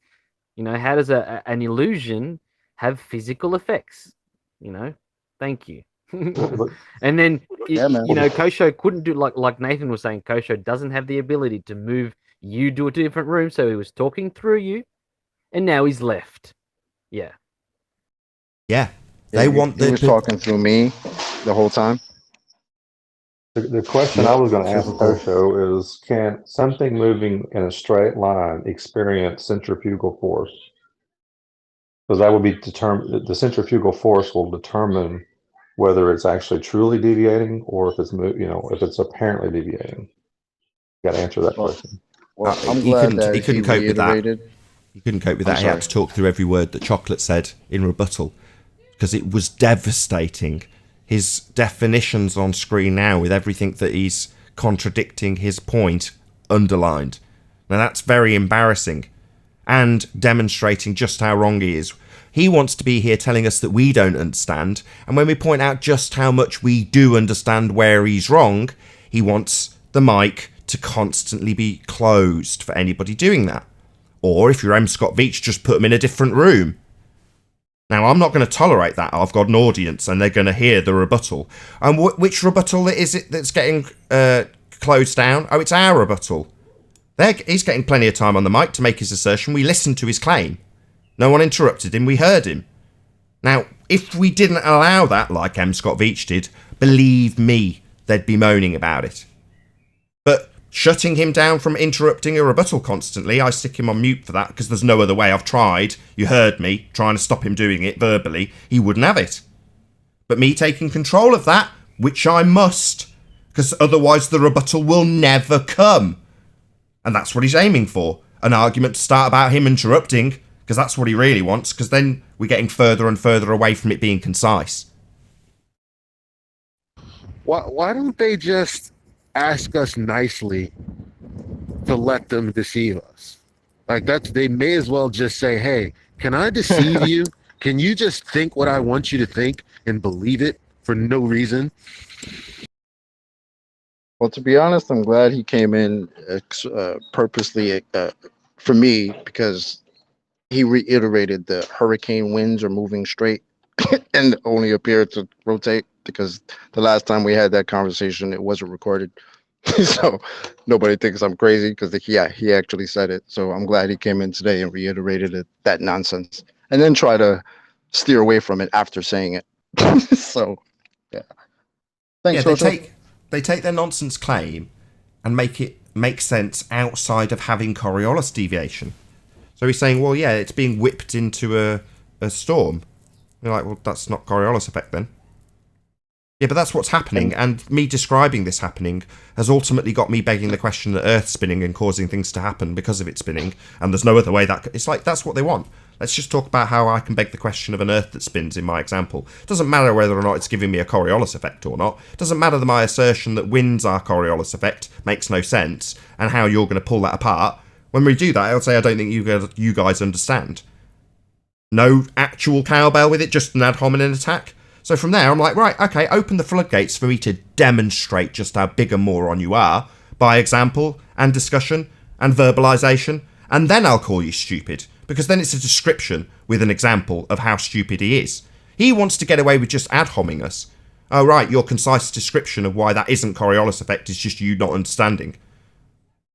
You know, how does an illusion have physical effects? You know, thank you. And then, you know, Kosho couldn't do, like Nathan was saying, Kosho doesn't have the ability to move you to a different room. So he was talking through you. And now he's left. Yeah. Yeah. He was talking through me the whole time. The question I was going to ask Kosho is, can something moving in a straight line experience centrifugal force? Because that would be determined. The centrifugal force will determine whether it's actually truly deviating or if it's if it's apparently deviating. You got to answer that question. Well, I'm glad that he couldn't cope with that. He couldn't cope with that. He sorry. had to talk through every word that Chocolate said in rebuttal because it was devastating. His definitions on screen now with everything that he's contradicting his point underlined. Now that's very embarrassing and demonstrating just how wrong he is. He wants to be here telling us that we don't understand, and when we point out just how much we do understand where he's wrong, he wants the mic to constantly be closed for anybody doing that. Or if you're M. Scott Veach, just put them in a different room. Now, I'm not going to tolerate that. I've got an audience and they're going to hear the rebuttal. And which rebuttal is it that's getting closed down? Oh, it's our rebuttal. He's getting plenty of time on the mic to make his assertion. We listened to his claim. No one interrupted him. We heard him. Now, if we didn't allow that, like M. Scott Veach did, believe me, they'd be moaning about it. But shutting him down from interrupting a rebuttal constantly, I stick him on mute for that because there's no other way. I've tried. You heard me trying to stop him doing it verbally. He wouldn't have it. But me taking control of that, which I must, because otherwise the rebuttal will never come. And that's what he's aiming for. An argument to start about him interrupting, because that's what he really wants, because then we're getting further and further away from it being concise. Why don't they just ask us nicely to let them deceive us? Like they may as well just say, hey, can I deceive you? Can you just think what I want you to think and believe it for no reason? Well, to be honest, I'm glad he came in purposely for me, because he reiterated the hurricane winds are moving straight and only appear to rotate, because the last time we had that conversation, it wasn't recorded. So nobody thinks I'm crazy, because he actually said it. So I'm glad he came in today and reiterated that nonsense, and then try to steer away from it after saying it. So yeah, thanks. Yeah, they take their nonsense claim and make it make sense outside of having Coriolis deviation. So he's saying, well, yeah, it's being whipped into a storm. You're like, well, that's not Coriolis effect then. Yeah, but that's what's happening, and me describing this happening has ultimately got me begging the question that Earth's spinning and causing things to happen because of it spinning, and there's no other way that... It's like, that's what they want. Let's just talk about how I can beg the question of an Earth that spins in my example. It doesn't matter whether or not it's giving me a Coriolis effect or not. It doesn't matter that my assertion that winds are Coriolis effect makes no sense, and how you're going to pull that apart. When we do that, I'll say I don't think you guys understand. No actual cowbell with it, just an ad hominem attack. So from there, I'm like, right, okay, open the floodgates for me to demonstrate just how big a moron you are by example and discussion and verbalization, and then I'll call you stupid, because then it's a description with an example of how stupid he is. He wants to get away with just ad homing us. Oh, right, your concise description of why that isn't Coriolis effect is just you not understanding.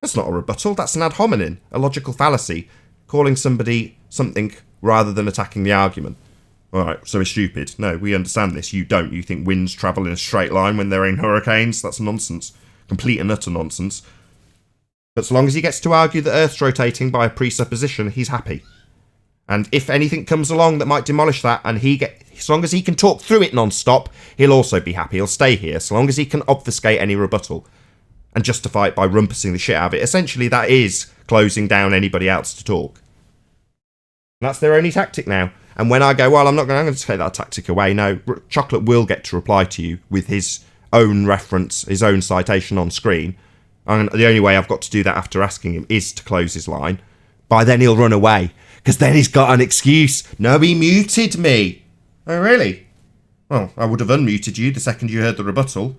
That's not a rebuttal, that's an ad hominem, a logical fallacy, calling somebody something rather than attacking the argument. Alright, so he's stupid. No, we understand this. You don't. You think winds travel in a straight line when they're in hurricanes? That's nonsense. Complete and utter nonsense. But so long as he gets to argue that Earth's rotating by a presupposition, he's happy. And if anything comes along that might demolish that, and as long as he can talk through it non-stop, he'll also be happy. He'll stay here, so long as he can obfuscate any rebuttal. and justify it by rumpusing the shit out of it. Essentially, that is closing down anybody else to talk. That's their only tactic now. And when I go, well, I'm going to take that tactic away. No, Chocolate will get to reply to you with his own reference, his own citation on screen. And the only way I've got to do that after asking him is to close his line. By then he'll run away, because then he's got an excuse. No, he muted me. Oh, really? Well, I would have unmuted you the second you heard the rebuttal.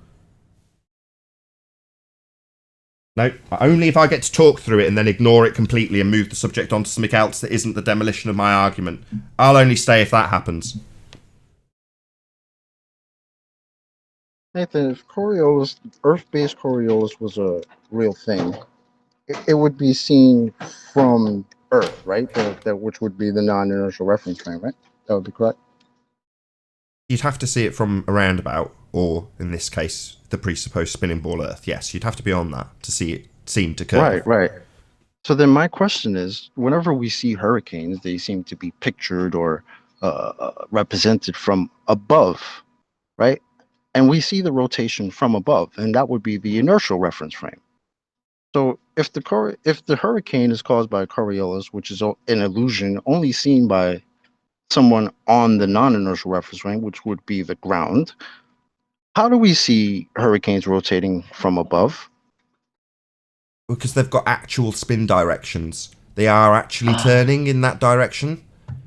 No, only if I get to talk through it and then ignore it completely and move the subject onto something else that isn't the demolition of my argument. I'll only stay if that happens. Nathan, if Coriolis, Earth-based Coriolis was a real thing, it would be seen from Earth, right? That which would be the non-inertial reference frame, right? That would be correct. You'd have to see it from a roundabout, or in this case, the presupposed spinning ball Earth. Yes, you'd have to be on that to see it seem to curve. Right. So then my question is, whenever we see hurricanes, they seem to be pictured or represented from above, right? And we see the rotation from above, and that would be the inertial reference frame. So if the hurricane is caused by Coriolis, which is an illusion only seen by someone on the non-inertial reference frame, which would be the ground, how do we see hurricanes rotating from above? Because they've got actual spin directions. They are actually turning in that direction.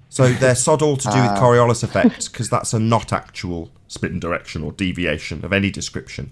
So they're sod all to do with Coriolis effect, because that's a not actual spin direction or deviation of any description.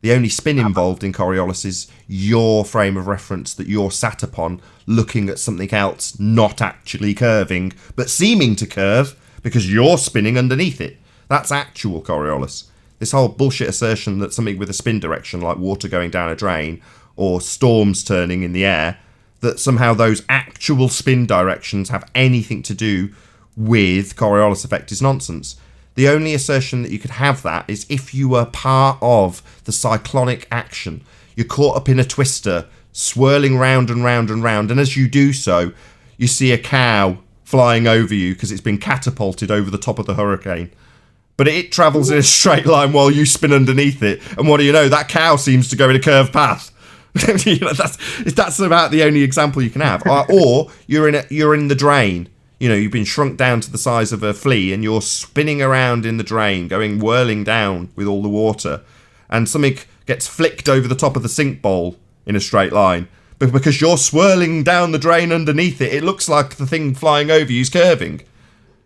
The only spin involved in Coriolis is your frame of reference that you're sat upon, looking at something else not actually curving, but seeming to curve because you're spinning underneath it. That's actual Coriolis. This whole bullshit assertion that something with a spin direction, like water going down a drain or storms turning in the air, that somehow those actual spin directions have anything to do with Coriolis effect is nonsense. The only assertion that you could have that is if you were part of the cyclonic action. You're caught up in a twister, swirling round and round and round, and as you do so, you see a cow flying over you because it's been catapulted over the top of the hurricane. But it travels in a straight line while you spin underneath it, and what do you know? That cow seems to go in a curved path. That's about the only example you can have. Or you're in the drain. You know, you've been shrunk down to the size of a flea and you're spinning around in the drain, whirling down with all the water, and something gets flicked over the top of the sink bowl in a straight line. But because you're swirling down the drain underneath it, it looks like the thing flying over you's curving.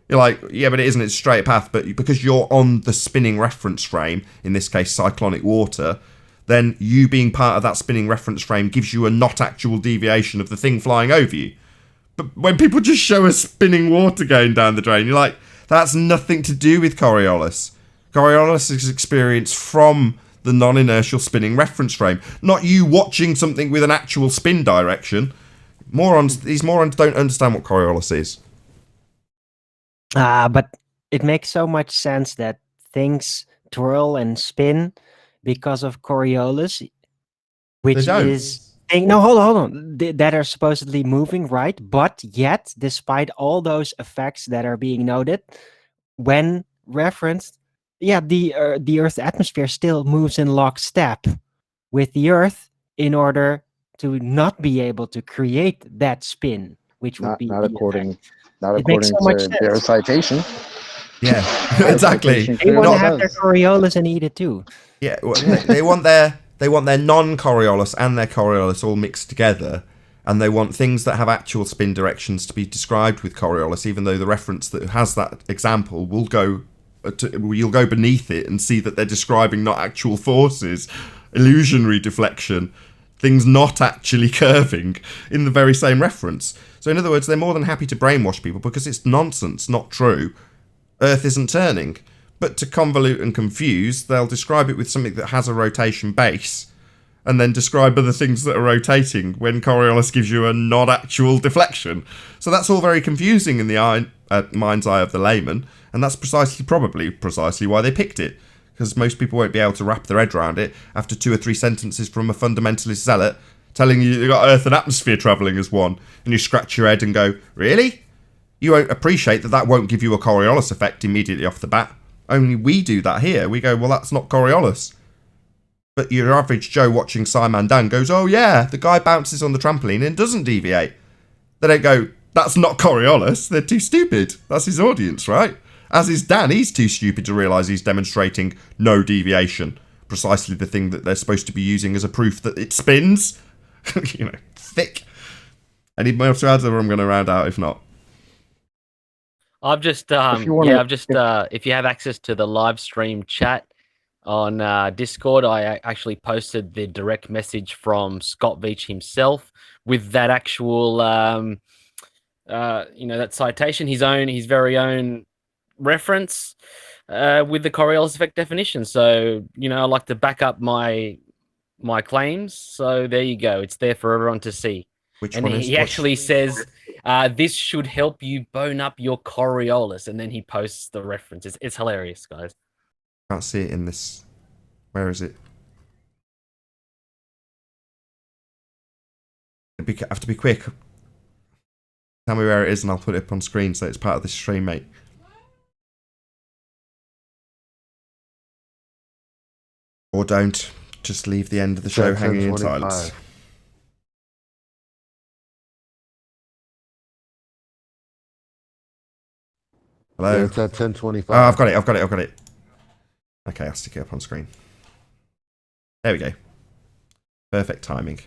You're like, yeah, but it isn't. It's a straight path. But because you're on the spinning reference frame, in this case cyclonic water, then you being part of that spinning reference frame gives you a not actual deviation of the thing flying over you. But when people just show us spinning water going down the drain, you're like, that's nothing to do with Coriolis. Coriolis is experienced from the non-inertial spinning reference frame, not you watching something with an actual spin direction. These morons don't understand what Coriolis is. But it makes so much sense that things twirl and spin because of Coriolis, which is... No, hold on. That are supposedly moving, right? But yet, despite all those effects that are being noted, when referenced, the Earth's atmosphere still moves in lockstep with the Earth in order to not be able to create that spin, which would be not according to their citation. Yeah, exactly. They want to have their Coriolis and eat it too. Yeah, well, they want their non-Coriolis and their Coriolis all mixed together, and they want things that have actual spin directions to be described with Coriolis, even though the reference that has that example you'll go beneath it and see that they're describing not actual forces, illusionary deflection, things not actually curving in the very same reference. So in other words, they're more than happy to brainwash people because it's nonsense, not true. Earth isn't turning. But to convolute and confuse, they'll describe it with something that has a rotation base and then describe other things that are rotating when Coriolis gives you a not actual deflection. So that's all very confusing in the mind's eye of the layman, and that's probably precisely why they picked it, because most people won't be able to wrap their head around it after 2 or 3 sentences from a fundamentalist zealot telling you you've got Earth and atmosphere travelling as one, and you scratch your head and go, really? You won't appreciate that won't give you a Coriolis effect immediately off the bat. Only we do that here. We go, well, that's not Coriolis. But your average Joe watching Simon Dan goes, oh yeah, the guy bounces on the trampoline and doesn't deviate. They don't go, that's not Coriolis. They're too stupid. That's his audience, right? As is Dan, he's too stupid to realise he's demonstrating no deviation. Precisely the thing that they're supposed to be using as a proof that it spins. You know, thick. Any more to add, or I'm going to round out if not? I've just, if you have access to the live stream chat on Discord, I actually posted the direct message from Scott Veach himself with that actual, that citation, his very own reference with the Coriolis effect definition. So, I like to back up my claims. So there you go. It's there for everyone to see. He actually says, this should help you bone up your Coriolis. And then he posts the reference. It's hilarious, guys. Can't see it in this. Where is it? I have to be quick. Tell me where it is and I'll put it up on screen so it's part of this stream, mate. Or don't. Just leave the end of the show hanging in silence. Hello? Yeah, it's at 10:25. Oh, I've got it. Okay, I'll stick it up on screen. There we go. Perfect timing.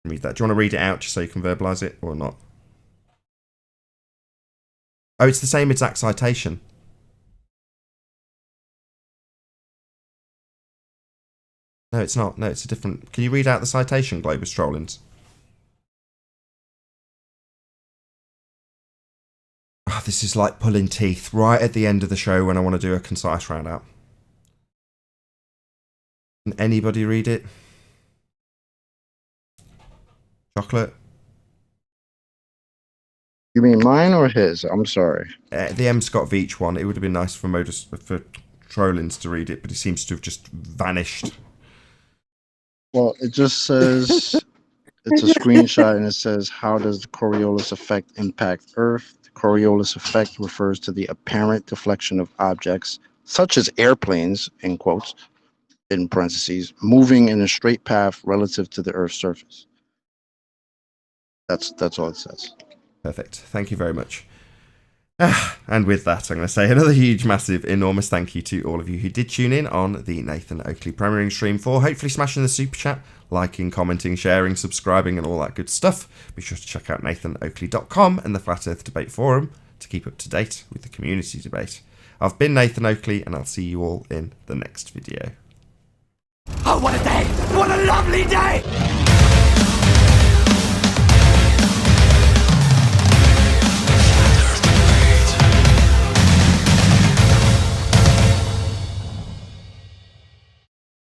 Read that. Do you want to read it out just so you can verbalise it or not? Oh, it's the same exact citation. No, it's not. No, it's a different... Can you read out the citation, Globus Trollins? Oh, this is like pulling teeth right at the end of the show when I want to do a concise roundup. Can anybody read it? Chocolate? You mean mine or his? I'm sorry. The M. Scott Veach one. It would have been nice for Trollins to read it, but he seems to have just vanished. Well, it just says... It's a screenshot and it says, how does the Coriolis effect impact Earth? The Coriolis effect refers to the apparent deflection of objects, such as airplanes, in quotes, in parentheses, moving in a straight path relative to the Earth's surface. That's all it says. Perfect. Thank you very much. And with that, I'm going to say another huge, massive, enormous thank you to all of you who did tune in on the Nathan Oakley premiering stream for hopefully smashing the super chat, liking, commenting, sharing, subscribing, and all that good stuff. Be sure to check out nathanoakley.com and the Flat Earth Debate Forum to keep up to date with the community debate. I've been Nathan Oakley, and I'll see you all in the next video. Oh, what a day! What a lovely day!